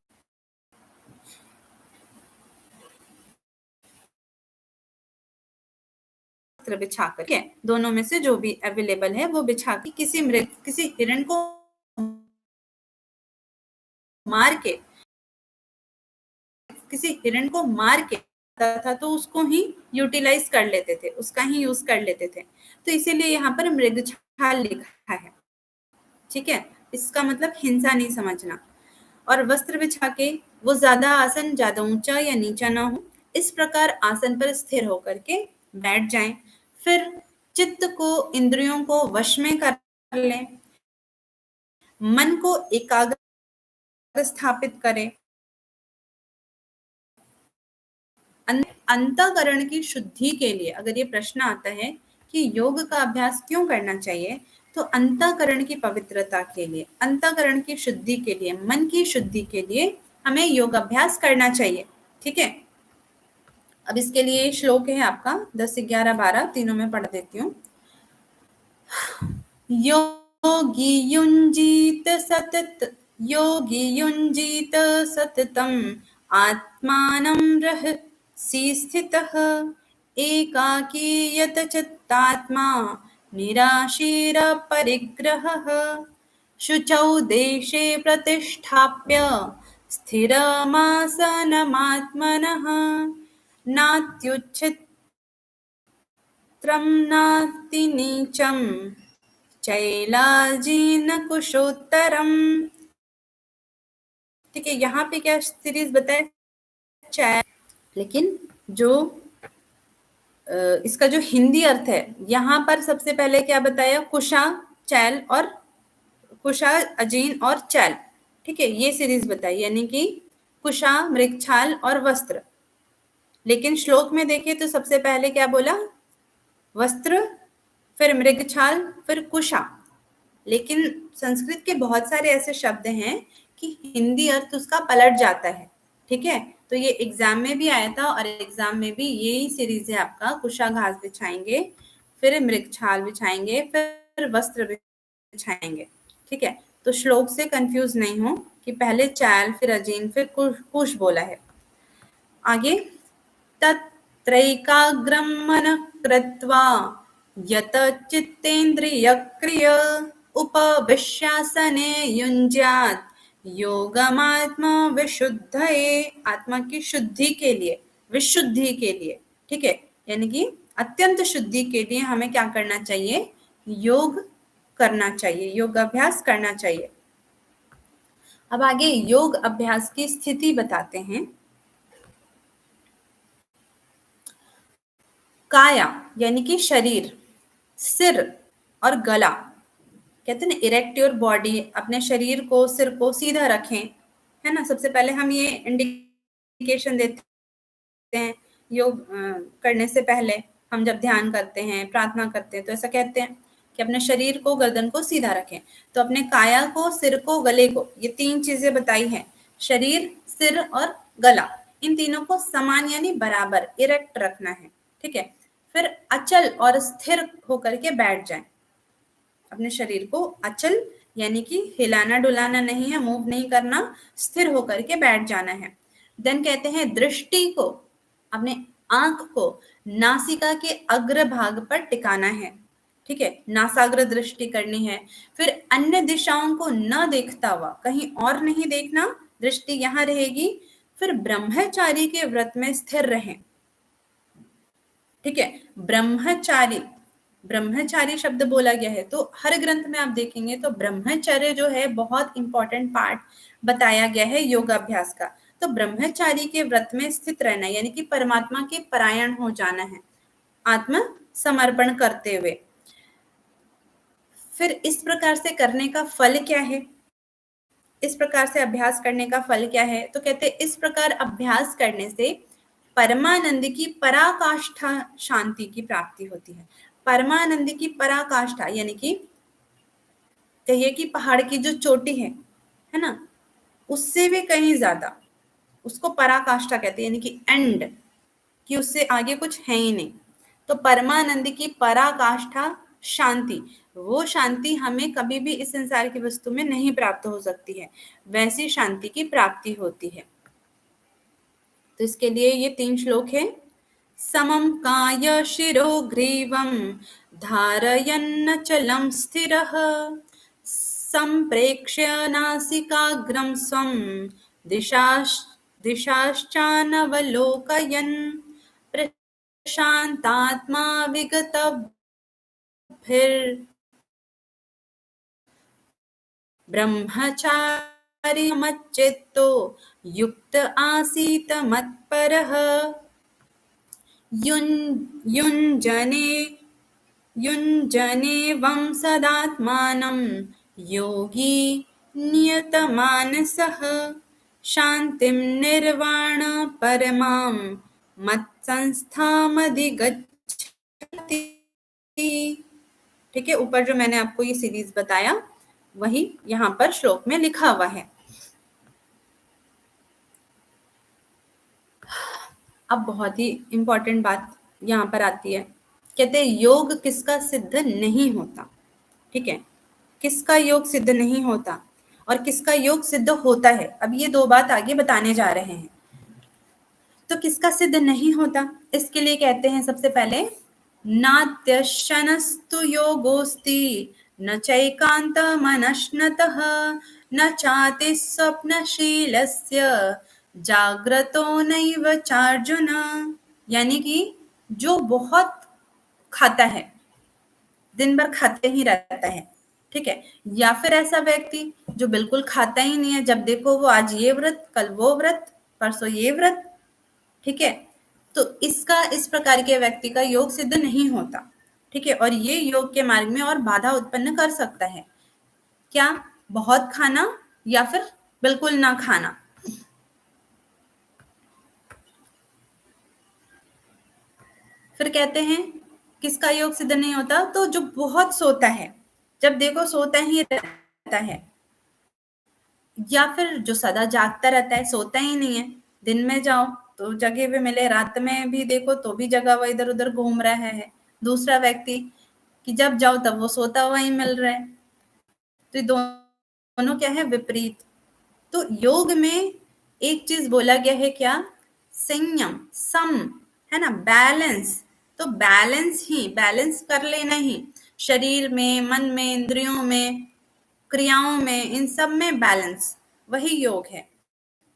बिछा कर, दोनों में से जो भी अवेलेबल है वो बिछा के किसी हिरण को मार के था तो उसको ही यूटिलाइज कर लेते थे, उसका ही यूज कर लेते थे। तो इसीलिए यहाँ पर मृगछाल लिखा है, ठीक है, इसका मतलब हिंसा नहीं समझना। और वस्त्र बिछा के, वो ज्यादा आसन ज्यादा ऊंचा या नीचा ना हो, इस प्रकार आसन पर स्थिर होकर के बैठ जाएं। फिर चित्त को, इंद्रियों को वश में कर लें, मन को एकाग्र स्थापित करें, अंतःकरण की शुद्धि के लिए, अगर ये प्रश्न आता है कि योग का अभ्यास क्यों करना चाहिए, तो अंतःकरण की पवित्रता के लिए, अंतःकरण की शुद्धि के लिए, मन की शुद्धि के लिए हमें योग अभ्यास करना चाहिए, ठीक है। अब इसके लिए श्लोक है आपका 10, 11, 12 तीनों में पढ़ देती हूँ। योगी युञ्जीत सततम् आत्मानं रहसि स्थितः, एकाकी यत चित्तात्मा निराशीरपरिग्रहः, शुचौ देशे प्रतिष्ठाप्य स्थिरमासनमात्मनः, नात्युच्छित्रं नातिनीचं चैलाजीन कुशोत्तरम, ठीक है। यहाँ पे क्या सीरीज बताए, चैल, लेकिन जो इसका जो हिंदी अर्थ है, यहाँ पर सबसे पहले क्या बताया, कुशा, चैल और कुशा, अजीन और चैल, ठीक है, ये सीरीज बताई, यानी कि कुशा, मृगछाल और वस्त्र। लेकिन श्लोक में देखिए तो सबसे पहले क्या बोला, वस्त्र, फिर मृगछाल, फिर कुशा। लेकिन संस्कृत के बहुत सारे ऐसे शब्द हैं कि हिंदी अर्थ उसका पलट जाता है। ठीक है, तो ये एग्जाम में भी आया था और एग्जाम में भी यही सीरीज है आपका। कुशा घास बिछाएंगे, फिर मृगछाल बिछाएंगे, फिर वस्त्र बिछाएंगे। ठीक है, तो श्लोक से कंफ्यूज नहीं हो कि पहले चाल, फिर अजीन, फिर कुश बोला है। आगे, तत्रैकाग्रं मनः कृत्वा यत चित्तेन्द्रियक्रिय उपविश्यासने युञ्ज्यात् योगमात्मा विशुद्धये। आत्मा की शुद्धि के लिए, विशुद्धि के लिए। ठीक है, यानी कि अत्यंत शुद्धि के लिए हमें क्या करना चाहिए? योग करना चाहिए, योग अभ्यास करना चाहिए। अब आगे योग अभ्यास की स्थिति बताते हैं। काया यानी कि शरीर, सिर और गला। कहते हैं ना, इरेक्ट योर बॉडी, अपने शरीर को, सिर को सीधा रखें, है ना। सबसे पहले हम ये इंडिकेशन देते हैं योग करने से पहले। हम जब ध्यान करते हैं, प्रार्थना करते हैं, तो ऐसा कहते हैं कि अपने शरीर को, गर्दन को सीधा रखें। तो अपने काया को, सिर को, गले को, ये 3 चीजें बताई हैं। शरीर, सिर और गला, इन तीनों को समान यानी बराबर इरेक्ट रखना है। ठीक है, फिर अचल और स्थिर होकर के बैठ जाएं। अपने शरीर को अचल यानी कि हिलाना डुलाना नहीं है, मूव नहीं करना, स्थिर होकर के बैठ जाना है। देन कहते हैं दृष्टि को, अपने आंख को नासिका के अग्र भाग पर टिकाना है। ठीक है, नासाग्र दृष्टि करनी है। फिर अन्य दिशाओं को न देखता हुआ, कहीं और नहीं देखना, दृष्टि यहाँ रहेगी। फिर ब्रह्मचारी के व्रत में स्थिर रहें। ठीक है, ब्रह्मचारी, ब्रह्मचारी शब्द बोला गया है, तो हर ग्रंथ में आप देखेंगे तो ब्रह्मचर्य जो है बहुत इंपॉर्टेंट पार्ट बताया गया है योगाभ्यास का। तो ब्रह्मचारी के व्रत में स्थित रहना यानी कि परमात्मा के परायण हो जाना है, आत्म समर्पण करते हुए। फिर इस प्रकार से करने का फल क्या है? इस प्रकार से अभ्यास करने का फल क्या है? तो कहते हैं इस प्रकार अभ्यास करने से परमानंद की पराकाष्ठा शांति की प्राप्ति होती है। परमानंद की पराकाष्ठा यानी कि कहिए कि पहाड़ की जो चोटी है ना, उससे भी कहीं ज्यादा, उसको पराकाष्ठा कहते हैं, यानी कि एंड, कि उससे आगे कुछ है ही नहीं। तो परमानंद की पराकाष्ठा शांति, वो शांति हमें कभी भी इस संसार की वस्तु में नहीं प्राप्त हो सकती है, वैसी शांति की प्राप्ति होती है। तो इसके लिए ये 3 श्लोक है। समं काय शिरो ग्रीवं धारयन्नचलं स्थिरः संप्रेक्ष्य नासिकाग्रं स्वं दिशाश्चानवलोकयन् प्रशान्तात्मा ब्रह्मचारी मच्चित्तो युक्त आसीत मत्परः युञ्जनेवं सदात्मानं योगी नियतमानसः शान्तिं निर्वाण परमां मत्संस्थामधिगच्छति। ठीक है, ऊपर जो मैंने आपको ये सीरीज बताया वही यहाँ पर श्लोक में लिखा हुआ है। अब बहुत ही इंपॉर्टेंट बात यहाँ पर आती है। कहते हैं योग किसका सिद्ध नहीं होता। ठीक है, किसका योग सिद्ध नहीं होता और किसका योग सिद्ध होता है। अब ये 2 बात आगे बताने जा रहे हैं। तो किसका सिद्ध नहीं होता, इसके लिए कहते हैं सबसे पहले नात्यशनस्तु योगोस्ति न चैकांत मनश्नतः न चाति स्वप्नशीलस्य जाग्रतो नैव चार्जुन। यानी कि जो बहुत खाता है, दिन भर खाते ही रहता है, ठीक है, या फिर ऐसा व्यक्ति जो बिल्कुल खाता ही नहीं है, जब देखो वो आज ये व्रत, कल वो व्रत, परसों ये व्रत। ठीक है, तो इसका, इस प्रकार के व्यक्ति का योग सिद्ध नहीं होता। ठीक है, और ये योग के मार्ग में और बाधा उत्पन्न कर सकता है। क्या? बहुत खाना या फिर बिल्कुल ना खाना। फिर कहते हैं किसका योग सिद्ध नहीं होता? तो जो बहुत सोता है, जब देखो सोता ही रहता है, या फिर जो सदा जागता रहता है, सोता ही नहीं है। दिन में जाओ तो जगे हुए मिले, रात में भी देखो तो भी जगा हुआ इधर उधर घूम रहा है दूसरा व्यक्ति, कि जब जाओ तब वो सोता हुआ ही मिल रहा है। तो ये दोनों क्या है? विपरीत। तो योग में एक चीज बोला गया है क्या? संयम, सम, है ना, बैलेंस। तो बैलेंस कर लेना ही, शरीर में, मन में, इंद्रियों में, क्रियाओं में, इन सब में बैलेंस, वही योग है।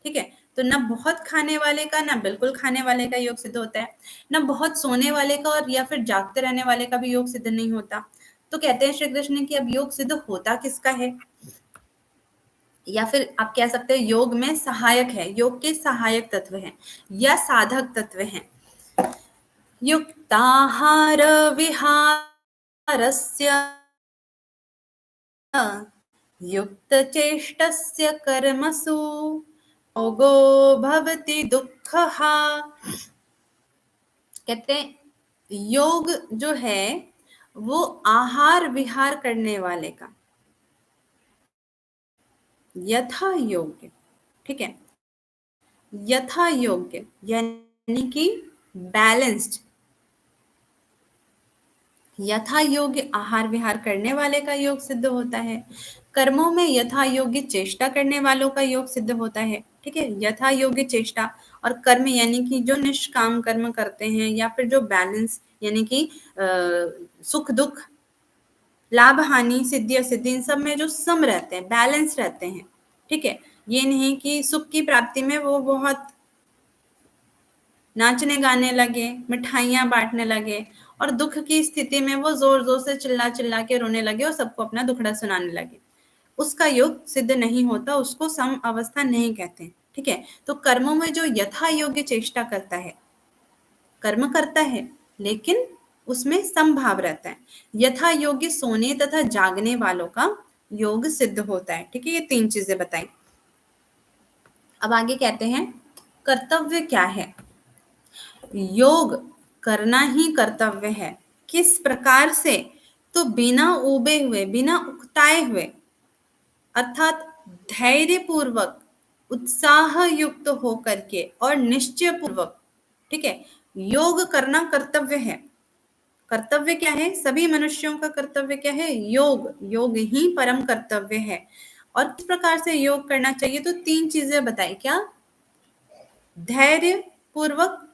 ठीक है, तो ना बहुत खाने वाले का ना बिल्कुल खाने वाले का योग सिद्ध होता है, ना बहुत सोने वाले का और या फिर जागते रहने वाले का भी योग सिद्ध नहीं होता। तो कहते हैं श्री कृष्ण कि अब योग सिद्ध होता किसका है? या फिर आप कह सकते हैं योग में सहायक है, योग के सहायक तत्व हैं या साधक तत्व हैं। युक्ताहार विहारस्य युक्तचेष्टस्य कर्मसु योगो भवति दुःखः। कहते हैं योग जो है वो आहार विहार करने वाले का, यथा योग्य, ठीक है, यथा योग्य यानी कि बैलेंस्ड, यथा योग्य आहार विहार करने वाले का योग सिद्ध होता है। कर्मों में यथा योग्य चेष्टा करने वालों का योग सिद्ध होता है। ठीक है, यथा योग्य चेष्टा और कर्म यानी कि जो निष्काम कर्म करते हैं, या फिर जो बैलेंस यानी कि सुख दुख, लाभ हानि, सिद्धि असिद्धि, इन सब में जो सम रहते हैं, बैलेंस रहते हैं। ठीक है, ये नहीं कि सुख की प्राप्ति में वो बहुत नाचने गाने लगे, मिठाइयां बांटने लगे, और दुख की स्थिति में वो जोर जोर से चिल्ला चिल्ला के रोने लगे और सबको अपना दुखड़ा सुनाने लगे। उसका योग सिद्ध नहीं होता, उसको सम अवस्था नहीं कहते। ठीक है, तो कर्मों में जो यथा योग्य चेष्टा करता है, कर्म करता है, लेकिन उसमें समभाव रहता है, यथा योग्य सोने तथा जागने वालों का योग सिद्ध होता है। ठीक है, ये 3 चीजें बताई। अब आगे कहते हैं कर्तव्य क्या है। योग करना ही कर्तव्य है। किस प्रकार से? तो बिना ऊबे हुए, बिना उकताए हुए, अर्थात धैर्य पूर्वक, उत्साह युक्त होकर के और निश्चय पूर्वक। ठीक है, योग करना कर्तव्य है। कर्तव्य क्या है? सभी मनुष्यों का कर्तव्य क्या है? योग। योग ही परम कर्तव्य है। और किस प्रकार से योग करना चाहिए? तो 3 चीजें बताई। क्या? धैर्य पूर्वक,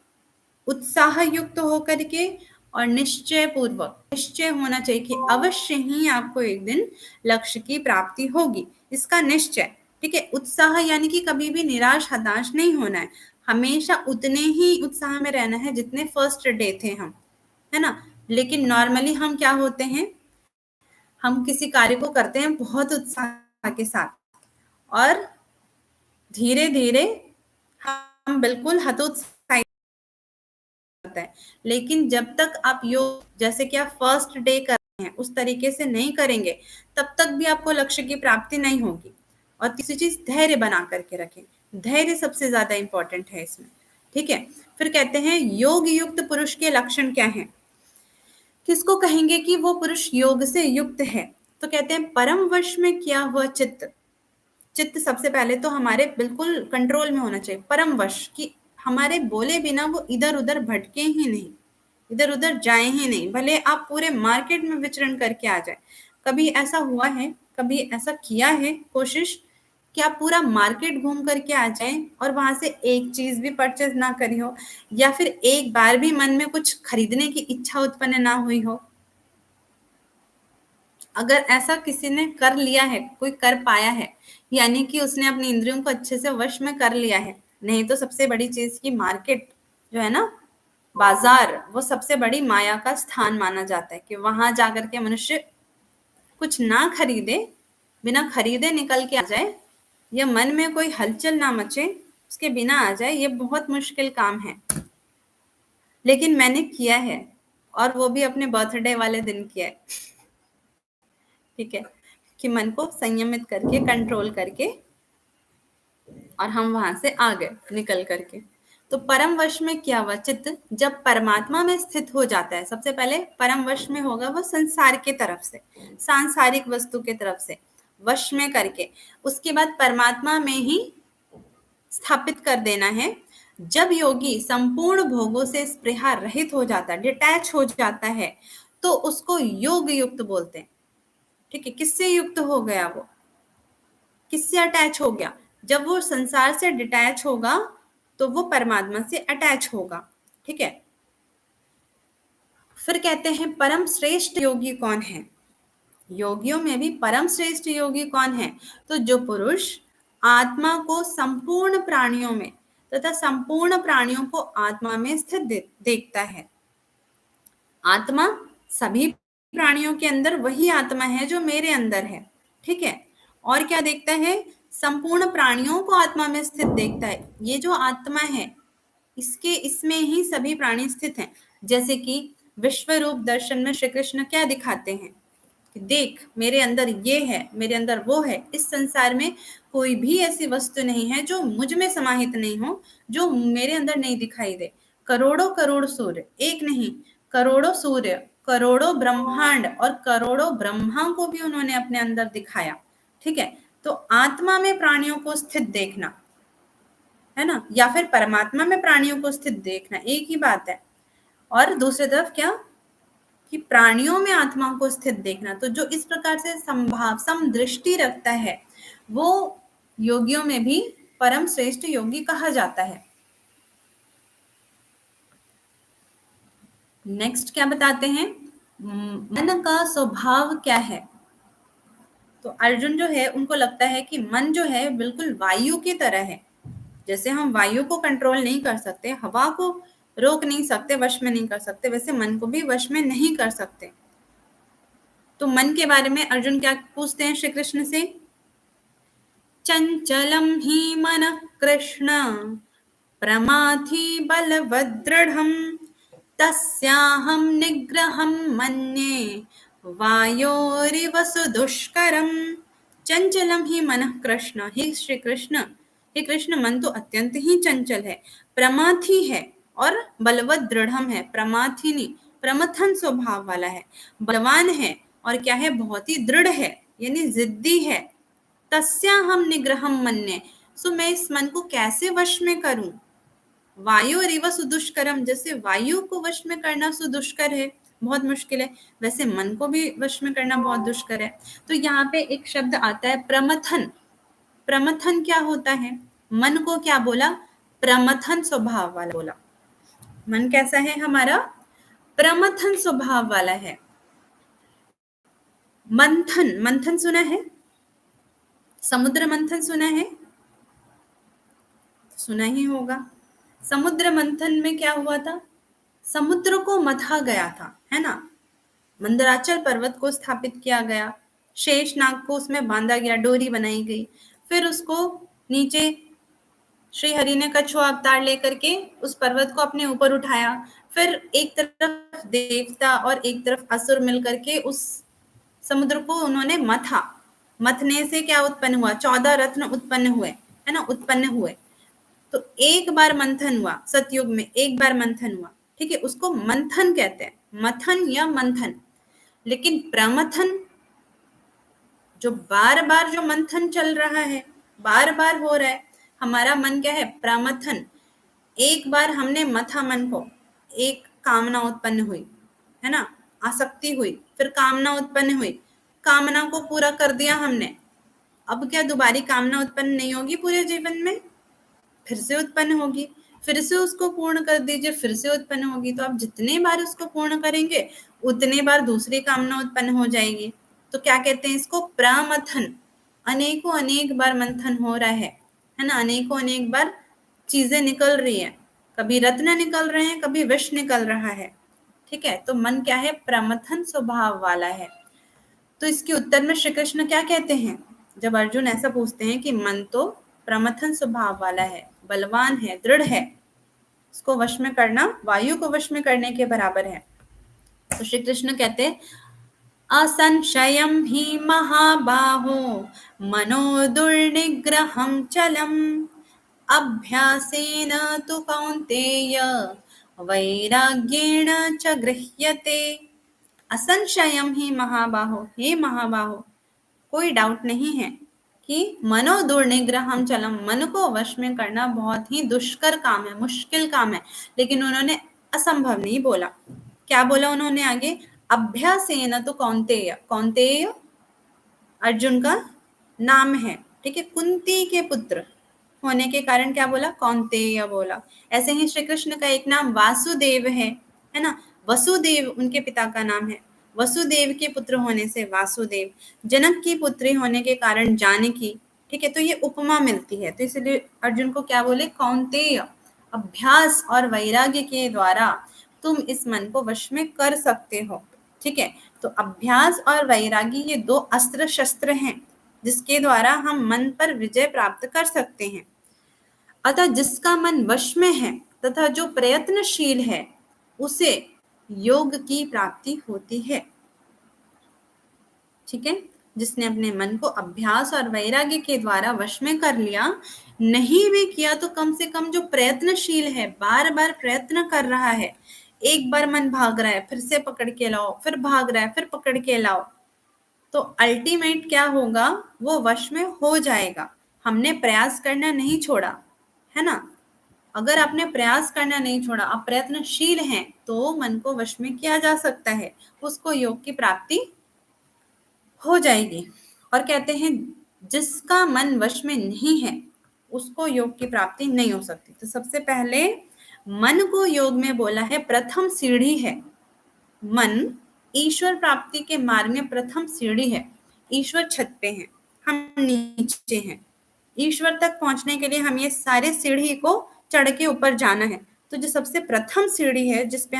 उत्साह युक्त होकर के और निश्चय पूर्वक। निश्चय होना चाहिए कि अवश्य ही आपको एक दिन लक्ष्य की प्राप्ति होगी, इसका निश्चय। ठीक है, उत्साह यानी कि कभी भी निराश हताश नहीं होना है, हमेशा उतने ही उत्साह में रहना है जितने फर्स्ट डे थे हम, है ना। लेकिन नॉर्मली हम क्या होते हैं, हम किसी कार्य को करते हैं बहुत उत्साह के साथ, और धीरे धीरे हम बिल्कुल हतोत्साहित होता है। लेकिन जब तक आप योग जैसे कि आप फर्स्ट डे कर रहे हैं उस तरीके से नहीं करेंगे, तब तक भी आपको लक्ष्य की प्राप्ति नहीं होगी। और तीसरी चीज, धैर्य बना करके रखें। धैर्य सबसे ज्यादा इंपॉर्टेंट है इसमें। ठीक है, फिर कहते हैं योग युक्त पुरुष के लक्षण क्या हैं। किसको कहेंगे कि वो पुरुष योग से युक्त है? तो कहते हैं परम वश में किया हुआ चित्त। चित्त सबसे पहले तो हमारे बिल्कुल कंट्रोल में होना चाहिए, परम वश, कि हमारे बोले बिना वो इधर उधर भटके ही नहीं, इधर उधर जाए ही नहीं, भले आप पूरे मार्केट में विचरण करके आ जाए। कभी ऐसा हुआ है, कभी ऐसा किया है कोशिश कि आप पूरा मार्केट घूम करके आ जाएं और वहां से एक चीज भी परचेज ना करी हो, या फिर एक बार भी मन में कुछ खरीदने की इच्छा उत्पन्न ना हुई हो? अगर ऐसा किसी ने कर लिया है, कोई कर पाया है, यानी कि उसने अपनी इंद्रियों को अच्छे से वश में कर लिया है। नहीं तो सबसे बड़ी चीज की मार्केट जो है ना, बाजार, वो सबसे बड़ी माया का स्थान माना जाता है, कि वहां जाकर के मनुष्य कुछ ना खरीदे, बिना खरीदे निकल के आ जाए, या मन में कोई हलचल ना मचे उसके बिना आ जाए, ये बहुत मुश्किल काम है। लेकिन मैंने किया है, और वो भी अपने बर्थडे वाले दिन किया है। ठीक है, कि मन को संयमित करके, कंट्रोल करके, और हम वहां से आ गए निकल करके। तो परम वश में क्या हुआ? चित्त जब परमात्मा में स्थित हो जाता है, सबसे पहले परम वश में होगा वो संसार के तरफ से, सांसारिक वस्तु के तरफ से वश में करके, उसके बाद परमात्मा में ही स्थापित कर देना है। जब योगी संपूर्ण भोगों से स्पृहा रहित हो जाता है, डिटैच हो जाता है, तो उसको योग युक्त बोलते हैं। ठीक है, किससे युक्त हो गया? वो किससे अटैच हो गया? जब वो संसार से डिटैच होगा तो वो परमात्मा से अटैच होगा। ठीक है, फिर कहते हैं परम श्रेष्ठ योगी कौन है? योगियों में भी परम श्रेष्ठ योगी कौन है? तो जो पुरुष आत्मा को संपूर्ण प्राणियों में तथा संपूर्ण प्राणियों को आत्मा में स्थित देखता है। आत्मा सभी प्राणियों के अंदर वही आत्मा है जो मेरे अंदर है। ठीक है, और क्या देखता है? संपूर्ण प्राणियों को आत्मा में स्थित देखता है। ये जो आत्मा है इसमें ही सभी प्राणी स्थित हैं। जैसे कि विश्व रूप दर्शन में श्री कृष्ण क्या दिखाते हैं कि देख मेरे अंदर ये है, मेरे अंदर वो है। इस संसार में कोई भी ऐसी वस्तु नहीं है जो मुझ में समाहित नहीं हो, जो मेरे अंदर नहीं दिखाई दे। करोड़ों करोड़ सूर्य, एक नहीं करोड़ों सूर्य, करोड़ों ब्रह्मांड और करोड़ों ब्रह्मा को भी उन्होंने अपने अंदर दिखाया। ठीक है, तो आत्मा में प्राणियों को स्थित देखना है ना, या फिर परमात्मा में प्राणियों को स्थित देखना, एक ही बात है। और दूसरी तरफ क्या कि प्राणियों में आत्मा को स्थित देखना। तो जो इस प्रकार से समदृष्टि रखता है वो योगियों में भी परम श्रेष्ठ योगी कहा जाता है। नेक्स्ट क्या बताते हैं? मन का स्वभाव क्या है? तो अर्जुन जो है उनको लगता है कि मन जो है बिल्कुल वायु की तरह है। जैसे हम वायु को कंट्रोल नहीं कर सकते, हवा को रोक नहीं सकते, वश में नहीं कर सकते, वैसे मन को भी वश में नहीं कर सकते। तो मन के बारे में अर्जुन क्या पूछते हैं श्री कृष्ण से? चंचलम ही मन कृष्ण प्रमाथि बलवदृढ़ं तस्याहं निग्रहं मन्ये वायोरिव सुदुष्करम। चंचलम ही मन कृष्ण, हे श्री कृष्ण, हे कृष्ण मन तो अत्यंत ही चंचल है, प्रमाथि है और बलवत दृढ़म है। प्रमाथि नहीं, प्रमथन स्वभाव वाला है, बलवान है और क्या है? बहुत ही दृढ़ है, यानी जिद्दी है। तस्याहं निग्रहं मन्ये, सो मैं इस मन को कैसे वश में करूं? वायु रिव सुदुष्करम, जैसे वायु को वश में करना सुदुष्कर है, बहुत मुश्किल है, वैसे मन को भी वश में करना बहुत दुष्कर है। तो यहाँ पे एक शब्द आता है प्रमथन। प्रमथन क्या होता है? मन को क्या बोला? प्रमथन स्वभाव वाला बोला। मन कैसा है हमारा? प्रमथन स्वभाव वाला है। मंथन, मंथन सुना है? समुद्र मंथन सुना है? सुना ही होगा। समुद्र मंथन में क्या हुआ था? समुद्र को मथा गया था, है ना। मंदराचल पर्वत को स्थापित किया गया, शेषनाग को उसमें बांधा गया, डोरी बनाई गई, फिर उसको नीचे श्री हरि ने कछुआ अवतार लेकर के उस पर्वत को अपने ऊपर उठाया। फिर एक तरफ देवता और एक तरफ असुर मिलकर के उस समुद्र को उन्होंने मथा। मथने से क्या उत्पन्न हुआ? 14 रत्न उत्पन्न हुए, है ना, उत्पन्न हुए। तो एक बार मंथन हुआ, सतयुग में एक बार मंथन हुआ। ठीक है, उसको मंथन कहते हैं, मथन या मंथन। लेकिन प्रमथन, जो बार बार जो मंथन चल रहा है, बार बार हो रहा है, हमारा मन क्या है? प्रमथन। एक बार हमने मथा मन को, एक कामना उत्पन्न हुई, है ना, आसक्ति हुई, फिर कामना उत्पन्न हुई, कामना को पूरा कर दिया हमने। अब क्या दोबारी कामना उत्पन्न नहीं होगी पूरे जीवन में? फिर से उत्पन्न होगी, फिर से उसको पूर्ण कर दीजिए, फिर से उत्पन्न होगी। तो आप जितने बार उसको पूर्ण करेंगे उतने बार दूसरी कामना उत्पन्न हो जाएगी। तो क्या कहते हैं इसको? प्रमथन। अनेकों अनेक बार मंथन हो रहा है ना, अनेकों अनेक बार चीजें निकल रही है, कभी रत्न निकल रहे हैं, कभी विष निकल रहा है। ठीक है, तो मन क्या है? प्रमथन स्वभाव वाला है। तो इसके उत्तर में श्री कृष्ण क्या कहते हैं? जब अर्जुन ऐसा पूछते हैं कि मन तो प्रमथन स्वभाव वाला है, बलवान है, दृढ़ है, इसको वश में करना वायु को वश में करने के बराबर है। तो श्री कृष्ण कहते हैं असंशयम ही महाबाहो मनो दुर्निग्रहम चलम अभ्यासेन तु कौन्तेय वैराग्येण च गृह्यते। असंशयम ही महाबाहो, हे महाबाहो, कोई डाउट नहीं है कि मनो दुर्निग्रहम चलम, मन को वश में करना बहुत ही दुष्कर काम है, मुश्किल काम है। लेकिन उन्होंने असंभव नहीं बोला। क्या बोला उन्होंने आगे? अभ्यासेन तो कौन्तेय, कौन्तेय अर्जुन का नाम है, ठीक है, कुंती के पुत्र होने के कारण क्या बोला? कौन्तेय बोला। ऐसे ही श्री कृष्ण का एक नाम वासुदेव है ना, वसुदेव उनके पिता का नाम है, वसुदेव के पुत्र होने से वासुदेव, जनक की पुत्री होने के कारण जानकी, ठीक है, तो ये उपमा मिलती है, तो इसलिए अर्जुन को क्या बोले? कौन्तेय, अभ्यास और वैराग्य के द्वारा तुम इस मन को वश में कर सकते हो, ठीक है। तो अभ्यास और वैरागी ये दो अस्त्र शस्त्र हैं जिसके द्वारा हम मन पर विजय प्राप्त कर सकते हैं। अतः जिसका मन वश में है तथा जो प्रयत्नशील है उसे योग की प्राप्ति होती है, ठीक है। जिसने अपने मन को अभ्यास और वैराग्य के द्वारा वश में कर लिया, नहीं भी किया तो कम से कम जो प्रयत्नशील है, बार बार प्रयत्न कर रहा है, एक बार मन भाग रहा है फिर से पकड़ के लाओ, फिर भाग रहा है फिर पकड़ के लाओ, तो अल्टीमेट क्या होगा? वो वश में हो जाएगा। हमने प्रयास करना नहीं छोड़ा, है ना। अगर आपने प्रयास करना नहीं छोड़ा, आप प्रयत्नशील हैं, तो मन को वश में किया जा सकता है, उसको योग की प्राप्ति हो जाएगी। और कहते हैं जिसका मन वश में नहीं है उसको योग की प्राप्ति नहीं हो सकती। तो सबसे पहले मन को योग में बोला है प्रथम सीढ़ी है। मन ईश्वर प्राप्ति के मार्ग में प्रथम सीढ़ी है। ईश्वर छत पे हैं, हम नीचे हैं। ईश्वर तक पहुंचने के लिए हम ये सारे सीढ़ी को चढ़ के ऊपर जाना है। तो जो सबसे प्रथम सीढ़ी है जिसपे